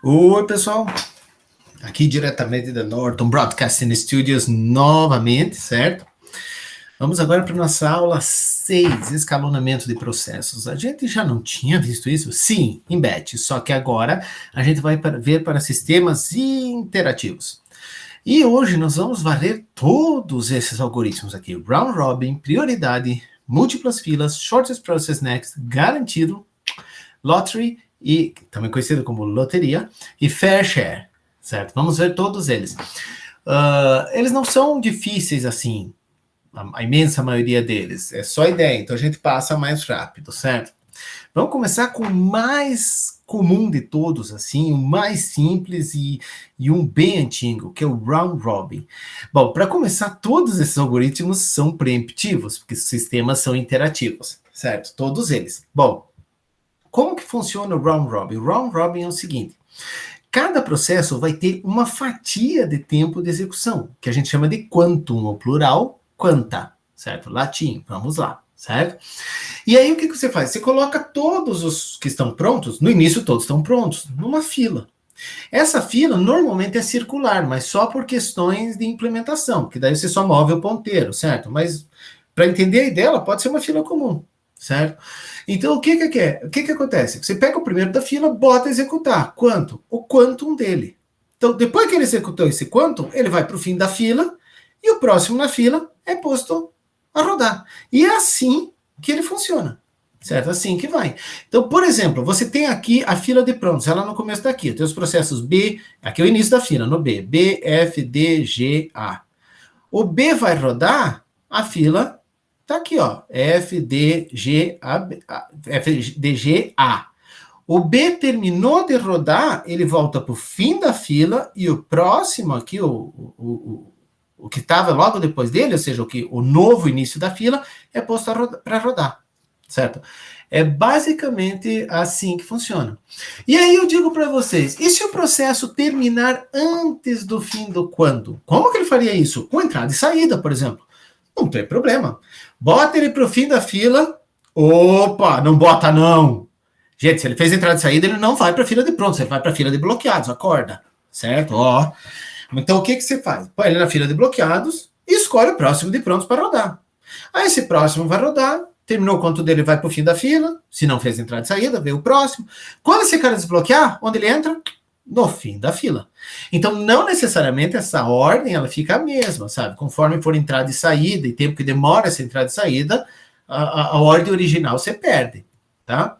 Oi, pessoal. Aqui diretamente da Norton Broadcasting Studios novamente, certo? Vamos agora para a nossa aula 6, escalonamento de processos. A gente já não tinha visto isso? Sim, em BET, só que agora a gente vai ver para sistemas interativos. E hoje nós vamos varrer todos esses algoritmos aqui: round robin, prioridade, múltiplas filas, shortest process next, garantido, lottery, e também conhecido como loteria, e fair share, certo? Vamos ver todos eles. Eles não são difíceis assim, a imensa maioria deles, é só ideia, então a gente passa mais rápido, certo? Vamos começar com o mais comum de todos, assim, o mais simples e um bem antigo, que é o round robin. Bom, para começar, todos esses algoritmos são preemptivos, porque os sistemas são interativos, certo? Todos eles. Bom, como que funciona o round robin? O round robin é o seguinte: cada processo vai ter uma fatia de tempo de execução, que a gente chama de quantum, ou plural, quanta, certo? Latim, vamos lá, certo? E aí o que você faz? Você coloca todos os que estão prontos, no início todos estão prontos, numa fila. Essa fila normalmente é circular, mas só por questões de implementação, que daí você só move o ponteiro, certo? Mas para entender a ideia, ela pode ser uma fila comum, certo? Então, o que acontece? Você pega o primeiro da fila, bota executar. Quanto? O quantum dele. Então, depois que ele executou esse quantum, ele vai para o fim da fila e o próximo na fila é posto a rodar. E é assim que ele funciona, certo? Assim que vai. Então, por exemplo, você tem aqui a fila de prontos, ela no começo daqui. Tem os processos B, aqui é o início da fila, no B. B, F, D, G, A. O B vai rodar, a fila tá aqui, ó. F, D, G, A, F, D, G, A. O B terminou de rodar, ele volta para o fim da fila e o próximo aqui, o que estava logo depois dele, ou seja, o novo início da fila, é posto para rodar, certo? É basicamente assim que funciona. E aí eu digo para vocês, e se o processo terminar antes do fim do quando? Como que ele faria isso? Com entrada e saída, por exemplo. Não tem problema. Bota ele para o fim da fila. Opa, não bota não. Gente, se ele fez entrada e saída, ele não vai para a fila de prontos, ele vai para a fila de bloqueados, acorda. Certo? Ó. Então o que você faz? Põe ele na fila de bloqueados e escolhe o próximo de prontos para rodar. Aí esse próximo vai rodar, terminou o conto dele, vai para o fim da fila. Se não fez entrada e saída, vem o próximo. Quando esse cara desbloquear, onde ele entra? No fim da fila. Então, não necessariamente essa ordem ela fica a mesma, sabe? Conforme for entrada e saída, e tempo que demora essa entrada e saída, a ordem original você perde, tá?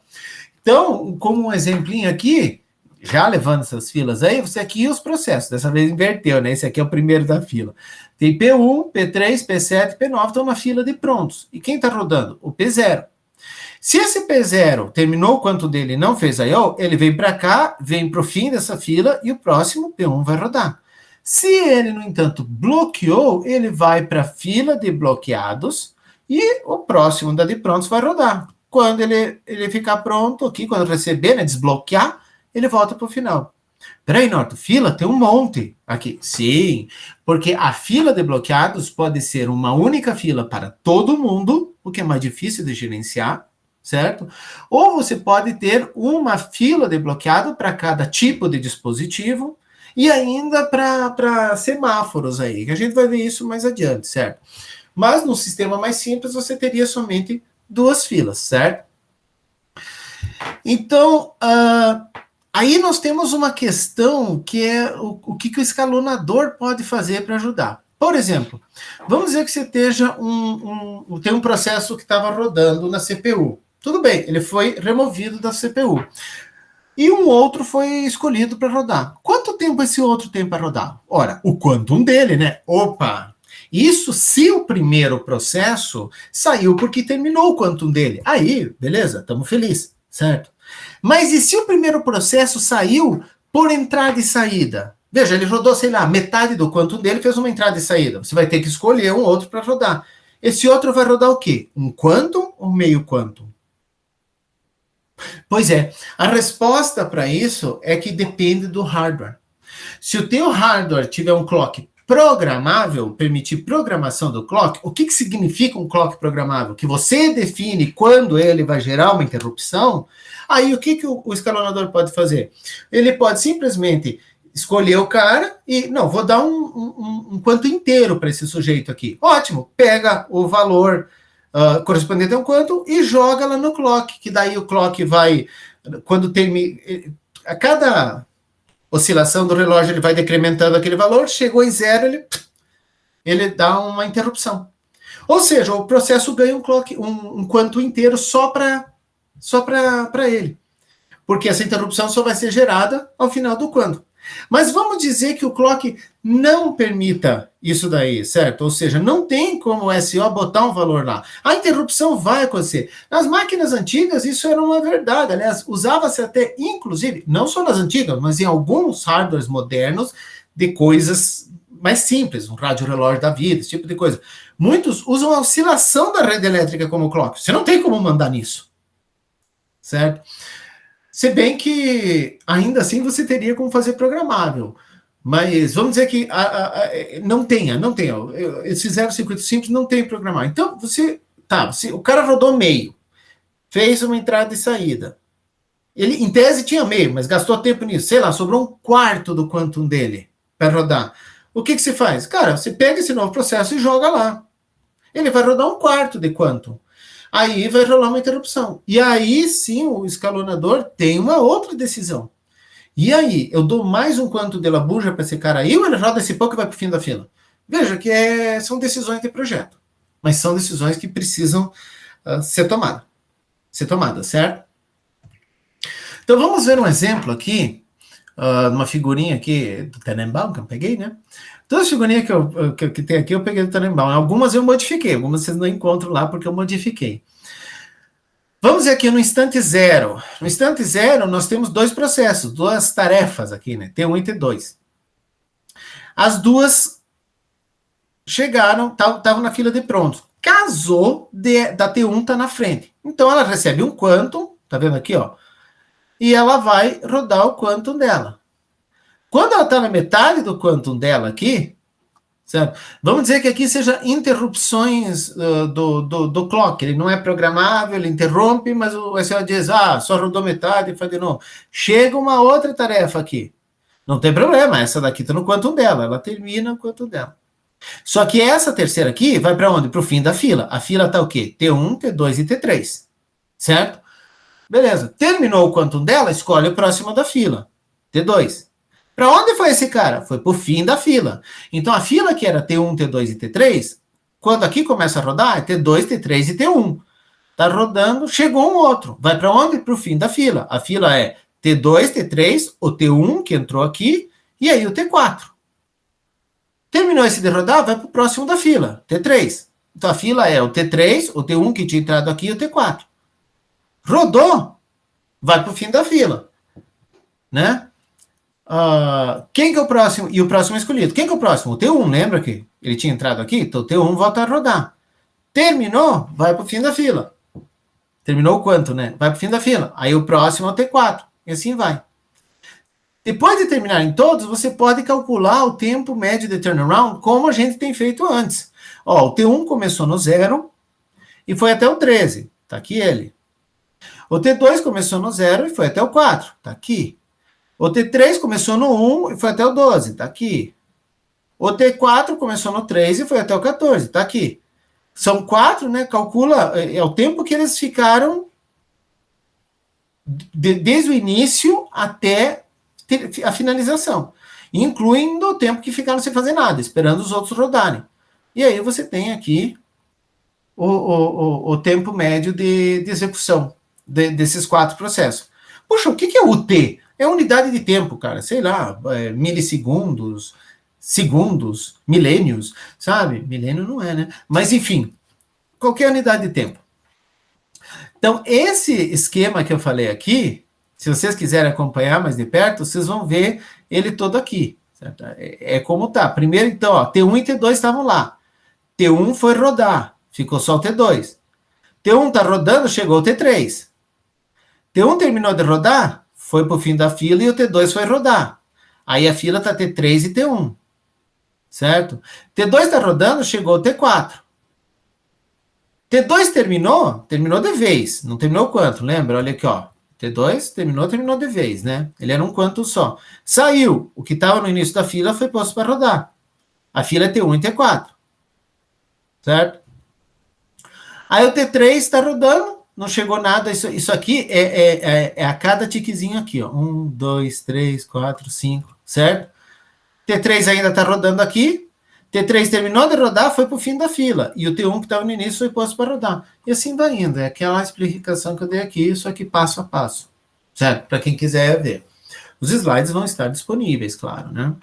Então, como um exemplinho aqui, já levando essas filas aí, você aqui os processos, dessa vez inverteu, né? Esse aqui é o primeiro da fila. Tem P1, P3, P7, P9 estão na fila de prontos. E quem está rodando? O P0. Se esse P0 terminou o quanto dele e não fez I.O., ele vem para cá, vem para o fim dessa fila e o próximo P1 vai rodar. Se ele, no entanto, bloqueou, ele vai para a fila de bloqueados e o próximo da de prontos vai rodar. Quando ele ficar pronto aqui, quando receber, né, desbloquear, ele volta para o final. Peraí, Norton, fila tem um monte aqui. Sim, porque a fila de bloqueados pode ser uma única fila para todo mundo, o que é mais difícil de gerenciar, certo? Ou você pode ter uma fila de bloqueado para cada tipo de dispositivo e ainda para semáforos aí, que a gente vai ver isso mais adiante, certo? Mas no sistema mais simples você teria somente duas filas, certo? Então, aí nós temos uma questão que é o que o escalonador pode fazer para ajudar. Por exemplo, vamos dizer que você tem um processo que estava rodando na CPU. Tudo bem, ele foi removido da CPU. E um outro foi escolhido para rodar. Quanto tempo esse outro tem para rodar? Ora, o quantum dele, né? Opa! Isso se o primeiro processo saiu porque terminou o quantum dele. Aí, beleza, estamos felizes, certo? Mas e se o primeiro processo saiu por entrada e saída? Veja, ele rodou, sei lá, metade do quantum dele, fez uma entrada e saída. Você vai ter que escolher um outro para rodar. Esse outro vai rodar o quê? Um quantum ou meio quantum? Pois é, a resposta para isso é que depende do hardware. Se o teu hardware tiver um clock programável, permitir programação do clock, o que significa um clock programável? Que você define quando ele vai gerar uma interrupção, aí o que o escalonador pode fazer? Ele pode simplesmente escolher o cara e, não, vou dar um quanto inteiro para esse sujeito aqui. Ótimo, pega o valor correspondente a um quanto e joga lá no clock, que daí o clock vai, quando termina, a cada oscilação do relógio ele vai decrementando aquele valor, chegou em zero, ele dá uma interrupção. Ou seja, o processo ganha um clock, um quanto inteiro só para ele. Porque essa interrupção só vai ser gerada ao final do quanto. Mas vamos dizer que o clock não permita isso daí, certo? Ou seja, não tem como o SO botar um valor lá. A interrupção vai acontecer. Nas máquinas antigas, isso era uma verdade. Aliás, usava-se até, inclusive, não só nas antigas, mas em alguns hardwares modernos, de coisas mais simples, um rádio-relógio da vida, esse tipo de coisa. Muitos usam a oscilação da rede elétrica como clock. Você não tem como mandar nisso, certo? Se bem que, ainda assim, você teria como fazer programável. Mas vamos dizer que não tenha. Eles fizeram circuito simples, não tem programável. Então, o cara rodou meio, fez uma entrada e saída. Ele, em tese, tinha meio, mas gastou tempo nisso. Sei lá, sobrou um quarto do quantum dele para rodar. O que você faz? Cara, você pega esse novo processo e joga lá. Ele vai rodar um quarto de quantum. Aí vai rolar uma interrupção. E aí, sim, o escalonador tem uma outra decisão. E aí, eu dou mais um quanto de labuja para esse cara aí, ou ele roda esse pouco e vai para o fim da fila? Veja que são decisões de projeto. Mas são decisões que precisam ser tomadas, certo? Então, vamos ver um exemplo aqui, uma figurinha aqui do Tenenbaum, que eu peguei, né? Todas as figurinhas que tem aqui, eu peguei do Tenenbaum. Algumas eu modifiquei, algumas vocês não encontram lá porque eu modifiquei. Vamos ver aqui no instante zero. No instante zero, nós temos dois processos, duas tarefas aqui, né? T1 e T2. As duas chegaram, estavam na fila de prontos. Casou da T1 tá na frente. Então, ela recebe um quantum, tá vendo aqui, ó? E ela vai rodar o quantum dela. Quando ela está na metade do quantum dela aqui, certo? Vamos dizer que aqui seja interrupções do clock. Ele não é programável, ele interrompe, mas o SO diz, só rodou metade, faz de novo. Chega uma outra tarefa aqui. Não tem problema, essa daqui está no quantum dela, ela termina o quantum dela. Só que essa terceira aqui vai para onde? Para o fim da fila. A fila está o quê? T1, T2 e T3, certo? Beleza. Terminou o quantum dela, escolhe o próximo da fila, T2. Para onde foi esse cara? Foi para o fim da fila. Então, a fila que era T1, T2 e T3, quando aqui começa a rodar, é T2, T3 e T1. Está rodando, chegou um outro. Vai para onde? Para o fim da fila. A fila é T2, T3, o T1, que entrou aqui, e aí o T4. Terminou esse de rodar, vai para o próximo da fila, T3. Então, a fila é o T3, o T1 que tinha entrado aqui e o T4. Rodou, vai para o fim da fila. Né? Quem que é o próximo? E o próximo escolhido. Quem que é o próximo? O T1, lembra que ele tinha entrado aqui? Então o T1 volta a rodar. Terminou, vai para o fim da fila. Terminou o quanto, né? Vai para o fim da fila. Aí o próximo é o T4. E assim vai. Depois de terminarem todos, você pode calcular o tempo médio de turnaround como a gente tem feito antes. O T1 começou no 0 e foi até o 13. Está aqui ele. O T2 começou no 0 e foi até o 4. Está aqui. O T3 começou no 1 e foi até o 12, está aqui. O T4 começou no 3 e foi até o 14, está aqui. São 4, né? Calcula, é o tempo que eles ficaram desde o início até a finalização. Incluindo o tempo que ficaram sem fazer nada, esperando os outros rodarem. E aí você tem aqui o tempo médio de execução desses 4 processos. Puxa, o que é UT? É unidade de tempo, cara. Sei lá, milissegundos, segundos, milênios, sabe? Milênio não é, né? Mas, enfim, qualquer unidade de tempo. Então, esse esquema que eu falei aqui, se vocês quiserem acompanhar mais de perto, vocês vão ver ele todo aqui. Certo? É como tá. Primeiro, então, T1 e T2 estavam lá. T1 foi rodar, ficou só o T2. T1 tá rodando, chegou o T3. T1 terminou de rodar, foi para o fim da fila e o T2 foi rodar. Aí a fila está T3 e T1. certo? T2 está rodando, chegou o T4. T2 terminou de vez, não terminou quanto, lembra? Olha aqui, ó. T2 terminou de vez, né? Ele era um quanto só. Saiu, o que estava no início da fila foi posto para rodar. A fila é T1 e T4, certo? Aí o T3 está rodando, não chegou nada. Isso aqui é a cada tiquezinho aqui, ó. 1, 2, 3, 4, 5, certo? T3 ainda está rodando aqui. T3 terminou de rodar, foi para o fim da fila. E o T1 que estava no início foi posto para rodar. E assim vai indo. É aquela explicação que eu dei aqui, isso aqui passo a passo. Certo? Para quem quiser ver. Os slides vão estar disponíveis, claro, né?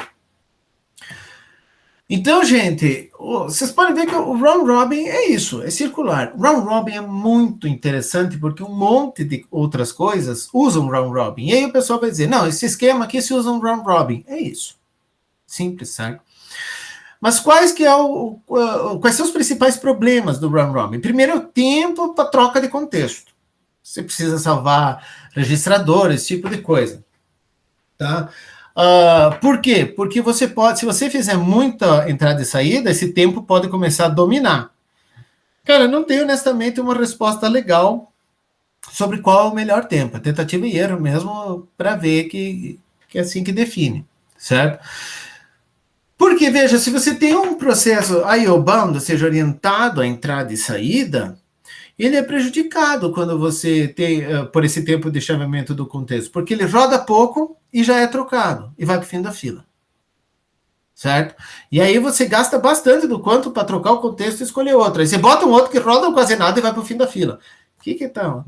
Então, gente, vocês podem ver que o round robin é isso, é circular. Round robin é muito interessante porque um monte de outras coisas usam round robin. E aí o pessoal vai dizer, não, esse esquema aqui se usa um round robin. É isso. Simples, certo? Mas quais são os principais problemas do round robin? Primeiro é o tempo para troca de contexto. Você precisa salvar registrador, esse tipo de coisa. Tá? Por quê? Porque você pode, se você fizer muita entrada e saída, esse tempo pode começar a dominar. Cara, não tenho honestamente uma resposta legal sobre qual é o melhor tempo. É tentativa e erro mesmo para ver que é assim que define, certo? Porque, veja, se você tem um processo I/O bound, ou seja, orientado à entrada e saída, ele é prejudicado quando você tem, por esse tempo de chaveamento do contexto, porque ele roda pouco e já é trocado, e vai para o fim da fila. Certo? E aí você gasta bastante do quanto para trocar o contexto e escolher outro. Aí você bota um outro que roda quase nada e vai para o fim da fila. Que tá?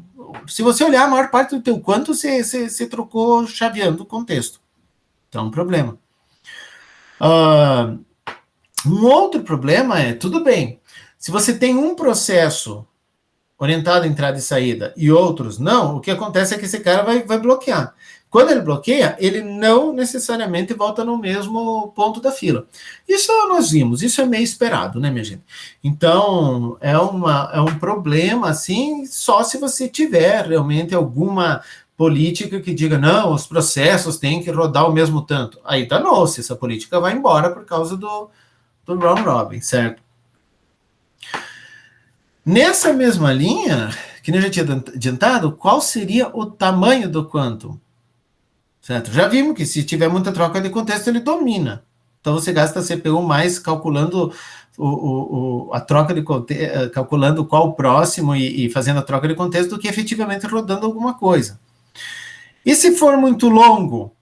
Se você olhar, a maior parte do teu quanto você trocou chaveando o contexto. Então, um problema. Um outro problema é, tudo bem, se você tem um processo orientado à entrada e saída e outros não, o que acontece é que esse cara vai bloquear. Quando ele bloqueia, ele não necessariamente volta no mesmo ponto da fila. Isso nós vimos, isso é meio esperado, né, minha gente? Então, é um problema, assim, só se você tiver realmente alguma política que diga, não, os processos têm que rodar o mesmo tanto. Aí danou-se, essa política vai embora por causa do round robin, certo? Nessa mesma linha, que nem eu já tinha adiantado, qual seria o tamanho do quantum? Certo? Já vimos que se tiver muita troca de contexto, ele domina. Então você gasta a CPU mais calculando a troca de contexto, calculando qual o próximo e fazendo a troca de contexto do que efetivamente rodando alguma coisa. E se for muito longo,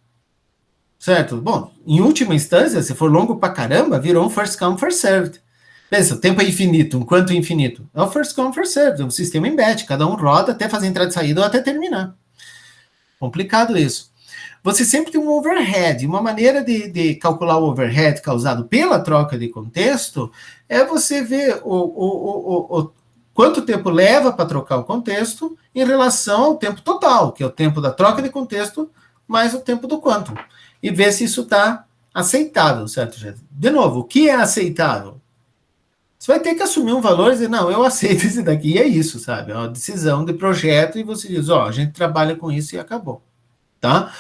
certo? Bom, em última instância, se for longo pra caramba, virou um first come, first served. Pensa, o tempo é infinito, um quanto infinito? É o first come, first served, é um sistema em batch, cada um roda até fazer entrada e saída ou até terminar. Complicado isso. Você sempre tem um overhead. Uma maneira de calcular o overhead causado pela troca de contexto é você ver quanto tempo leva para trocar o contexto em relação ao tempo total, que é o tempo da troca de contexto mais o tempo do quantum. E ver se isso está aceitável, certo, gente? De novo, o que é aceitável? Você vai ter que assumir um valor e dizer, não, eu aceito esse daqui, e é isso, sabe? É uma decisão de projeto e você diz, ó, a gente trabalha com isso e acabou, tá?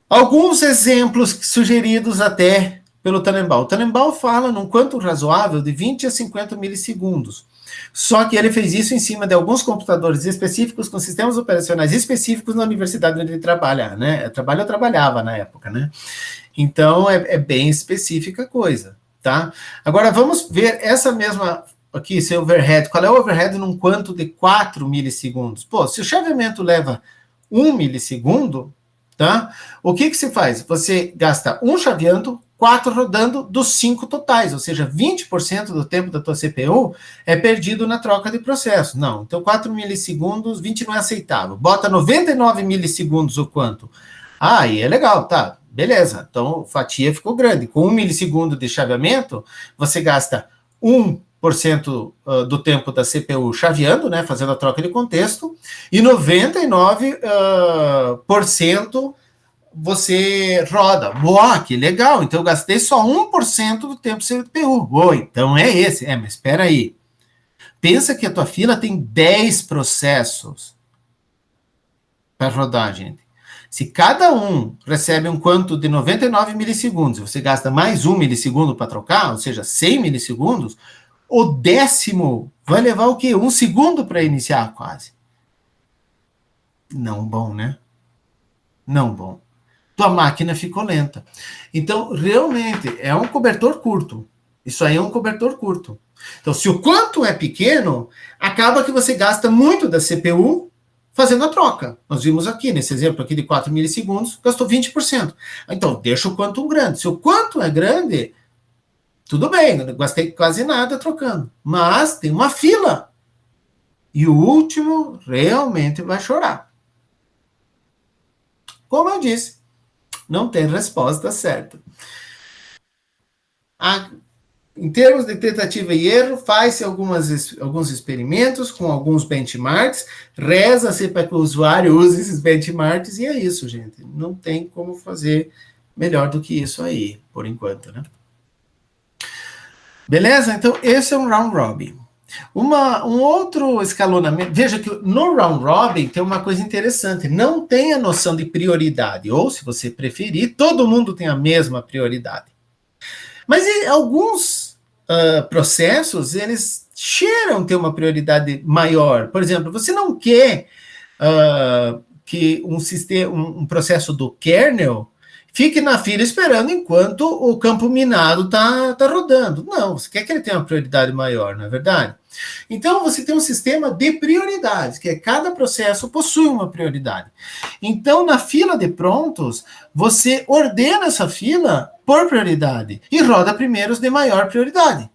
Alguns exemplos sugeridos até pelo Tannenbaum. O Tannenbaum fala num quantum razoável de 20 a 50 milissegundos. Só que ele fez isso em cima de alguns computadores específicos com sistemas operacionais específicos na universidade onde ele trabalha, né? Eu trabalhava na época, né? Então, é bem específica a coisa, tá? Agora, vamos ver essa mesma aqui, esse overhead. Qual é o overhead num quantum de 4 milissegundos? Pô, se o chaveamento leva 1 milissegundo, tá? O que se faz? Você gasta um chaveando, 4 rodando dos 5 totais, ou seja, 20% do tempo da tua CPU é perdido na troca de processo. Não, então 4 milissegundos, 20 não é aceitável. Bota 99 milissegundos o quanto? Ah, aí é legal, tá, beleza. Então, fatia ficou grande. Com 1 milissegundo de chaveamento, você gasta 1% do tempo da CPU chaveando, né, fazendo a troca de contexto, e 99% você roda. Boa, que legal, então eu gastei só 1% do tempo CPU. Boa, então é esse. Mas espera aí. Pensa que a tua fila tem 10 processos para rodar, gente. Se cada um recebe um quanto de 99 milissegundos, você gasta mais 1 milissegundo para trocar, ou seja, 100 milissegundos, o décimo vai levar o quê? 1 segundo para iniciar quase. Não bom, né? Não bom. Tua máquina ficou lenta. Então, realmente, é um cobertor curto. Isso aí é um cobertor curto. Então, se o quanto é pequeno, acaba que você gasta muito da CPU fazendo a troca. Nós vimos aqui, nesse exemplo aqui de 4 milissegundos, gastou 20%. Então, deixa o quantum grande. Se o quantum é grande, tudo bem, não gastei quase nada trocando. Mas tem uma fila. E o último realmente vai chorar. Como eu disse, não tem resposta certa. Em termos de tentativa e erro, faz-se alguns experimentos com alguns benchmarks, reza-se para que o usuário use esses benchmarks, e é isso, gente. Não tem como fazer melhor do que isso aí, por enquanto, né? Beleza? Então, esse é um round robin. Um outro escalonamento, veja que no round robin tem uma coisa interessante, não tem a noção de prioridade, ou se você preferir, todo mundo tem a mesma prioridade. Mas alguns processos, eles cheiram ter uma prioridade maior. Por exemplo, você não quer que um processo do kernel fique na fila esperando enquanto o campo minado está rodando. Não, você quer que ele tenha uma prioridade maior, não é verdade? Então, você tem um sistema de prioridades, que é cada processo possui uma prioridade. Então, na fila de prontos, você ordena essa fila por prioridade e roda primeiro os de maior prioridade.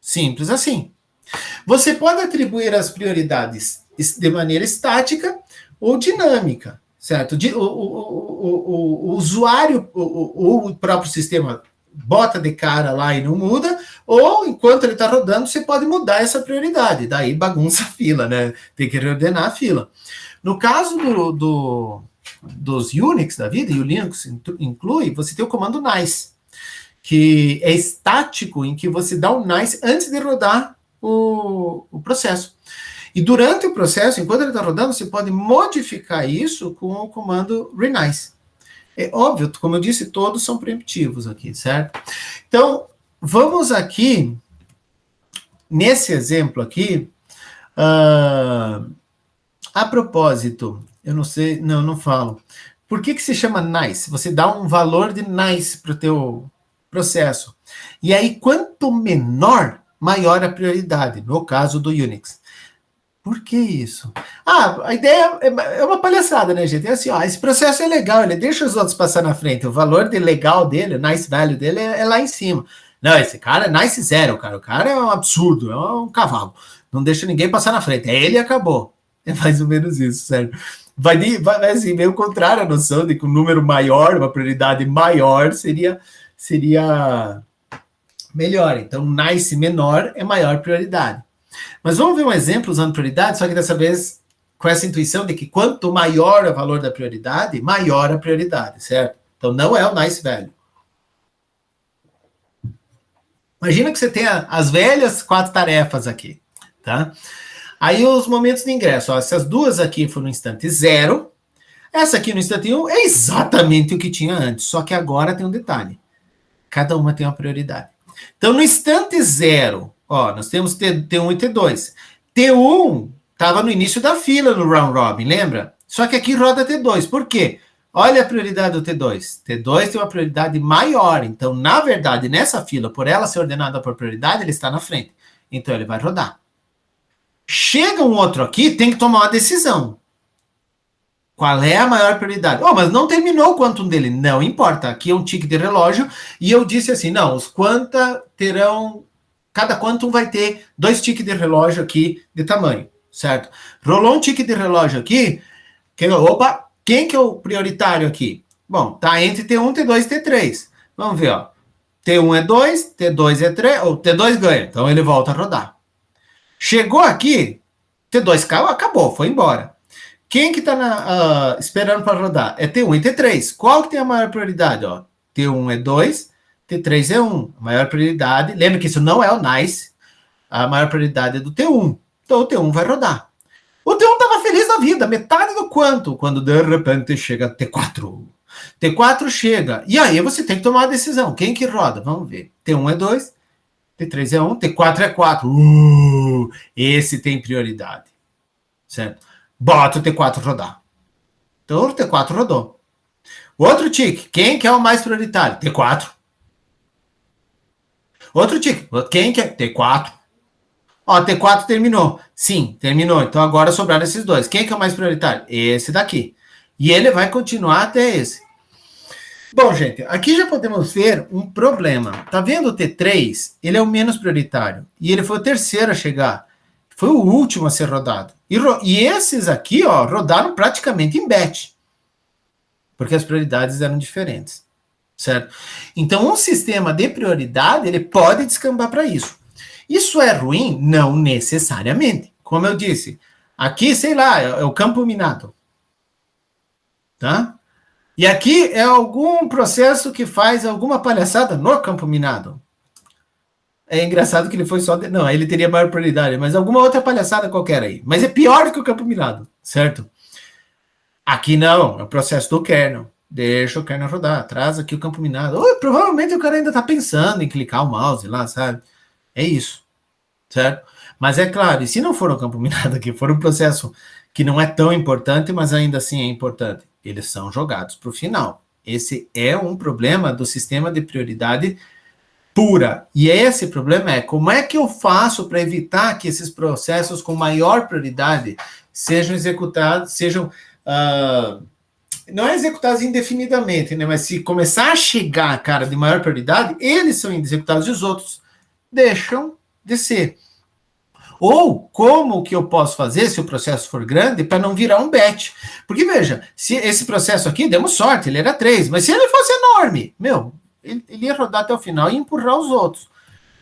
Simples assim. Você pode atribuir as prioridades de maneira estática ou dinâmica, certo? O usuário, o próprio sistema bota de cara lá e não muda, ou enquanto ele está rodando, você pode mudar essa prioridade, daí bagunça a fila, né? Tem que reordenar a fila. No caso dos Unix da vida, e o Linux inclui, você tem o comando nice, que é estático, em que você dá um nice antes de rodar o processo. E durante o processo, enquanto ele está rodando, você pode modificar isso com o comando renice. É óbvio, como eu disse, todos são preemptivos aqui, certo? Então, vamos aqui, nesse exemplo aqui, a propósito, eu não sei, não falo. Por que se chama nice? Você dá um valor de nice para o teu processo. E aí, quanto menor, maior a prioridade, no caso do Unix. Por que isso? A ideia é uma palhaçada, né, gente? É assim, esse processo é legal, ele deixa os outros passar na frente. O valor de legal dele, o nice value dele é lá em cima. Não, esse cara é nice zero, cara. O cara é um absurdo, é um cavalo. Não deixa ninguém passar na frente. É ele e acabou. É mais ou menos isso, certo? Vai assim, meio contrário a noção de que um número maior, uma prioridade maior, seria melhor. Então, nice menor é maior prioridade. Mas vamos ver um exemplo usando prioridade, só que dessa vez com essa intuição de que quanto maior o valor da prioridade, maior a prioridade, certo? Então não é o nice value. Imagina que você tenha as velhas 4 tarefas aqui, tá? Aí os momentos de ingresso, essas duas aqui foram no instante 0, essa aqui no instante 1 é exatamente o que tinha antes, só que agora tem um detalhe. Cada uma tem uma prioridade. Então no instante 0, nós temos T1 e T2. T1 estava no início da fila no round robin, lembra? Só que aqui roda T2. Por quê? Olha a prioridade do T2. T2 tem uma prioridade maior. Então, na verdade, nessa fila, por ela ser ordenada por prioridade, ele está na frente. Então, ele vai rodar. Chega um outro aqui, tem que tomar uma decisão. Qual é a maior prioridade? Mas não terminou o quantum dele. Não importa. Aqui é um tique de relógio. E eu disse assim, não, os quanta terão... Cada quantum vai ter 2 tiques de relógio aqui de tamanho, certo? Rolou um tique de relógio aqui, quem que é o prioritário aqui? Bom, tá entre T1, T2 e T3. Vamos ver, T1 é 2, T2 é 3, ou T2 ganha, então ele volta a rodar. Chegou aqui, T2 caiu, acabou, foi embora. Quem que tá esperando para rodar? É T1 e T3. Qual que tem a maior prioridade? T1 é 2, T3 é 1, a maior prioridade. Lembra que isso não é o nice. A maior prioridade é do T1. Então o T1 vai rodar. O T1 estava feliz feliz da vida, metade do quanto, quando de repente chega T4. T4 chega, e aí você tem que tomar a decisão. Quem que roda? Vamos ver. T1 é 2, T3 é 1, T4 é 4. Esse tem prioridade. Certo? Bota o T4 rodar. Então o T4 rodou. Outro tique, quem que é o mais prioritário? T4. Outro tique, quem que é? T4. Ó, T4 terminou. Sim, terminou. Então agora sobraram esses dois. Quem que é o mais prioritário? Esse daqui. E ele vai continuar até esse. Bom, gente, aqui já podemos ver um problema. Tá vendo o T3? Ele é o menos prioritário. E ele foi o terceiro a chegar. Foi o último a ser rodado. E esses aqui, ó, rodaram praticamente em batch. Porque as prioridades eram diferentes. Certo? Então, um sistema de prioridade, ele pode descambar para isso. Isso é ruim? Não necessariamente. Como eu disse, aqui, sei lá, é o campo minado. Tá? E aqui é algum processo que faz alguma palhaçada no campo minado. É engraçado que ele foi só... Não, ele teria maior prioridade, mas alguma outra palhaçada qualquer aí. Mas é pior que o campo minado, certo? Aqui não, é o processo do kernel. Deixa o kernel rodar, traz aqui o campo minado. Provavelmente o cara ainda está pensando em clicar o mouse lá, sabe? É isso, certo? Mas é claro, e se não for um campo minado aqui, for um processo que não é tão importante, mas ainda assim é importante, eles são jogados para o final. Esse é um problema do sistema de prioridade pura. E esse problema é como é que eu faço para evitar que esses processos com maior prioridade sejam executados, não é executados indefinidamente, né? Mas se começar a chegar, cara, de maior prioridade, eles são executados e os outros deixam de ser. Ou como que eu posso fazer, se o processo for grande, para não virar um batch? Porque, veja, se esse processo aqui, demos sorte, ele era 3, mas se ele fosse enorme, ele ia rodar até o final e empurrar os outros.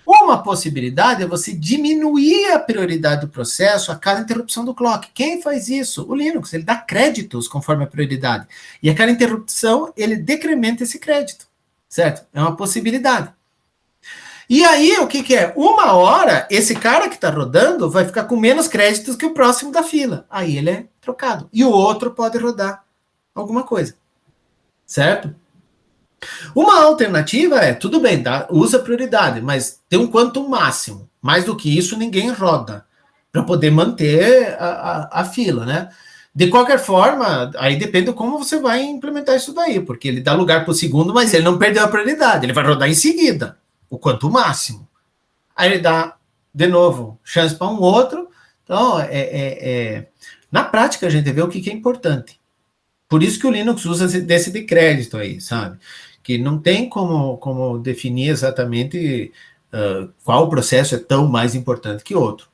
Uma possibilidade é você diminuir a prioridade do processo a cada interrupção do clock. Quem faz isso? O Linux, ele dá créditos conforme a prioridade. E a cada interrupção, ele decrementa esse crédito, certo? É uma possibilidade. E aí, o que é? Uma hora, esse cara que está rodando vai ficar com menos créditos que o próximo da fila. Aí ele é trocado. E o outro pode rodar alguma coisa. Certo? Uma alternativa é, tudo bem, usa prioridade, mas tem um quantum máximo. Mais do que isso, ninguém roda. Para poder manter a fila, né? De qualquer forma, aí depende de como você vai implementar isso daí, porque ele dá lugar para o segundo, mas ele não perdeu a prioridade. Ele vai rodar em seguida. O quanto máximo. Aí ele dá, de novo, chance para um outro. Então, na prática, a gente vê o que é importante. Por isso que o Linux usa desse de crédito aí, sabe? Que não tem como definir exatamente qual processo é tão mais importante que outro.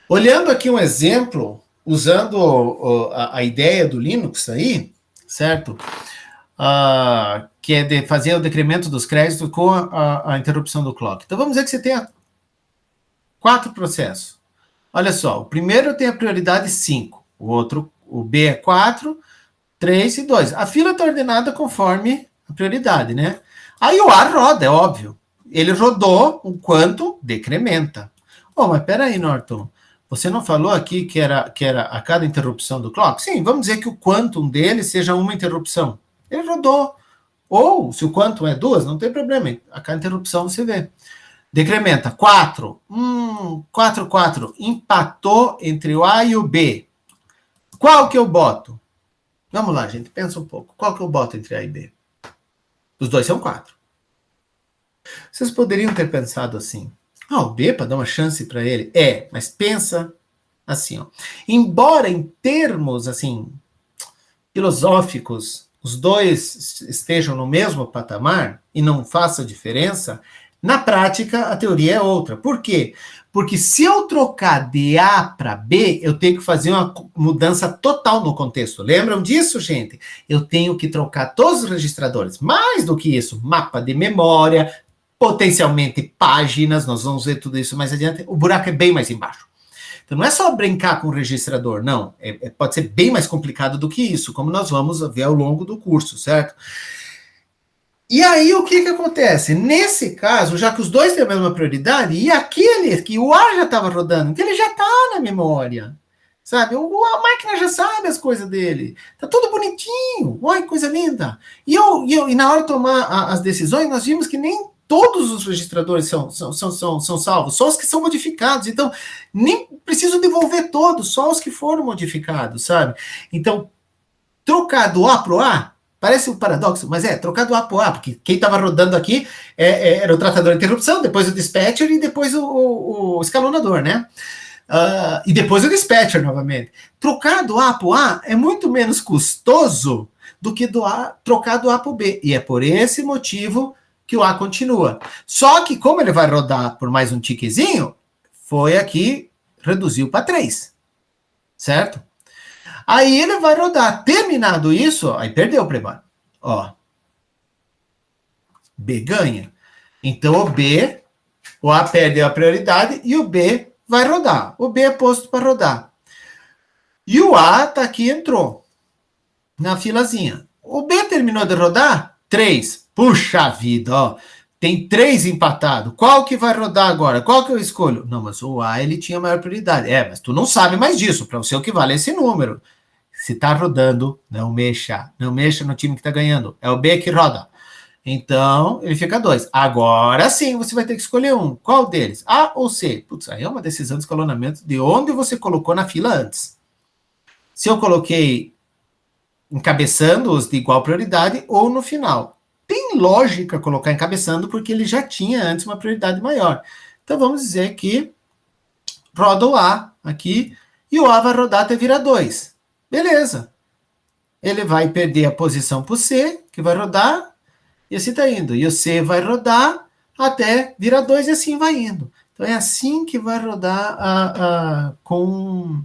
Olhando aqui um exemplo, usando a ideia do Linux aí, certo? Que é de fazer o decremento dos créditos com a interrupção do clock. Então, vamos dizer que você tenha 4 processos. Olha só, o primeiro tem a prioridade 5, o outro, o B é 4, 3 e 2. A fila está ordenada conforme a prioridade, né? Aí o A roda, é óbvio. Ele rodou o quanto decrementa. Mas peraí, Norton, você não falou aqui que era a cada interrupção do clock? Sim, vamos dizer que o quantum dele seja uma interrupção. Ele rodou. Ou, se o quantum é 2, não tem problema. A cada interrupção você vê. Decrementa. 4. 4, 4. Empatou entre o A e o B. Qual que eu boto? Vamos lá, gente. Pensa um pouco. Qual que eu boto entre A e B? Os dois são 4. Vocês poderiam ter pensado assim. O B para dar uma chance para ele. Mas pensa assim. Embora em termos assim filosóficos os dois estejam no mesmo patamar e não faça diferença, na prática a teoria é outra. Por quê? Porque se eu trocar de A para B, eu tenho que fazer uma mudança total no contexto. Lembram disso, gente? Eu tenho que trocar todos os registradores. Mais do que isso, mapa de memória, potencialmente páginas, nós vamos ver tudo isso mais adiante. O buraco é bem mais embaixo. Então, não é só brincar com o registrador, não. Pode ser bem mais complicado do que isso, como nós vamos ver ao longo do curso, certo? E aí, o que acontece? Nesse caso, já que os dois têm a mesma prioridade, e aquele que o A já estava rodando, que ele já está na memória, sabe? A máquina já sabe as coisas dele. Tá tudo bonitinho. Olha que coisa linda. E na hora de tomar as decisões, nós vimos que nem todos os registradores são salvos, só os que são modificados. Então, nem preciso devolver todos, só os que foram modificados, sabe? Então, trocar do A para o A, parece um paradoxo, mas trocar do A para o A, porque quem estava rodando aqui era o tratador de interrupção, depois o dispatcher e depois o escalonador, né? E depois o dispatcher novamente. Trocar do A para o A é muito menos custoso do que trocar do A para o B. E é por esse motivo que o A continua. Só que, como ele vai rodar por mais um tiquezinho, foi aqui, reduziu para 3. Certo? Aí ele vai rodar. Terminado isso, aí perdeu o preparo. Ó. B ganha. Então o A perde a prioridade e o B vai rodar. O B é posto para rodar. E o A tá aqui, entrou na filazinha. O B terminou de rodar? 3. Puxa vida, ó. Tem 3 empatados. Qual que vai rodar agora? Qual que eu escolho? Não, mas o A ele tinha maior prioridade. Mas tu não sabe mais disso. Para você o que vale é esse número. Se tá rodando, não mexa. Não mexa no time que tá ganhando. É o B que roda. Então, ele fica 2. Agora sim, você vai ter que escolher um. Qual deles? A ou C? Putz, aí é uma decisão de escalonamento de onde você colocou na fila antes. Se eu coloquei encabeçando os de igual prioridade ou no final. Tem lógica colocar encabeçando porque ele já tinha antes uma prioridade maior. Então, vamos dizer que roda o A aqui e o A vai rodar até virar 2. Beleza. Ele vai perder a posição para o C, que vai rodar, e assim está indo. E o C vai rodar até virar 2 e assim vai indo. Então é assim que vai rodar com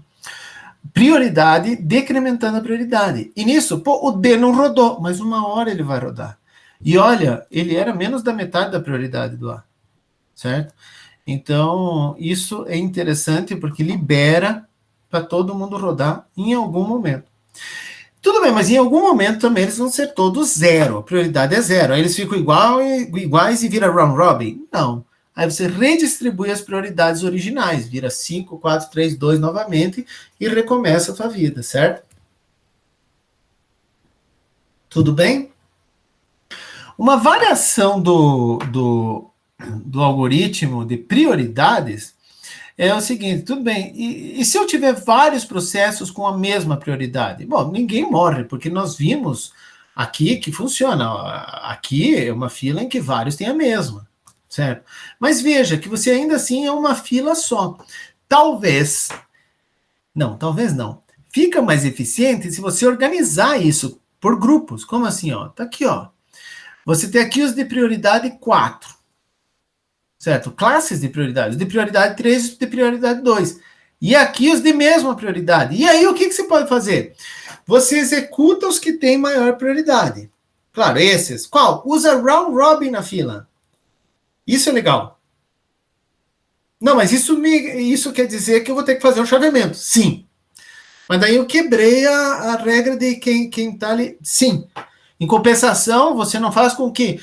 prioridade, decrementando a prioridade. E nisso, o D não rodou, mas uma hora ele vai rodar. E olha, ele era menos da metade da prioridade do A, certo? Então, isso é interessante porque libera para todo mundo rodar em algum momento. Tudo bem, mas em algum momento também eles vão ser todos 0. A prioridade é 0. Aí eles ficam iguais e vira round robin? Não. Aí você redistribui as prioridades originais. Vira 5, 4, 3, 2 novamente e recomeça a sua vida, certo? Tudo bem? Uma variação do algoritmo de prioridades é o seguinte, tudo bem, e se eu tiver vários processos com a mesma prioridade? Bom, ninguém morre, porque nós vimos aqui que funciona. Aqui é uma fila em que vários têm a mesma, certo? Mas veja que você ainda assim é uma fila só. Talvez não. Fica mais eficiente se você organizar isso por grupos. Como assim, ó? Tá aqui, ó. Você tem aqui os de prioridade 4. Certo? Classes de prioridade. Os de prioridade 3 e de prioridade 2. E aqui os de mesma prioridade. E aí o que você pode fazer? Você executa os que têm maior prioridade. Claro, esses. Qual? Usa round robin na fila. Isso é legal. Não, mas isso quer dizer que eu vou ter que fazer um chaveamento. Sim. Mas daí eu quebrei a regra de quem está ali. Sim. Em compensação, você não faz com que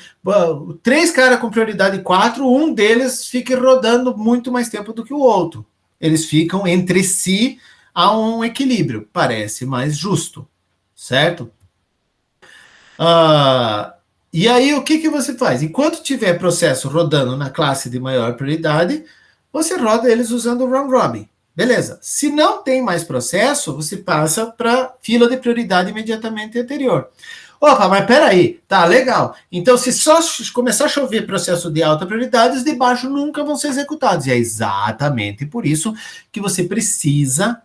3 caras com prioridade 4, um deles fique rodando muito mais tempo do que o outro. Eles ficam entre si a um equilíbrio. Parece mais justo, certo? E aí, o que você faz? Enquanto tiver processo rodando na classe de maior prioridade, você roda eles usando o round robin. Beleza. Se não tem mais processo, você passa para fila de prioridade imediatamente anterior. Opa, mas peraí, tá legal. Então, se só começar a chover processo de alta prioridade, os de baixo nunca vão ser executados. E é exatamente por isso que você precisa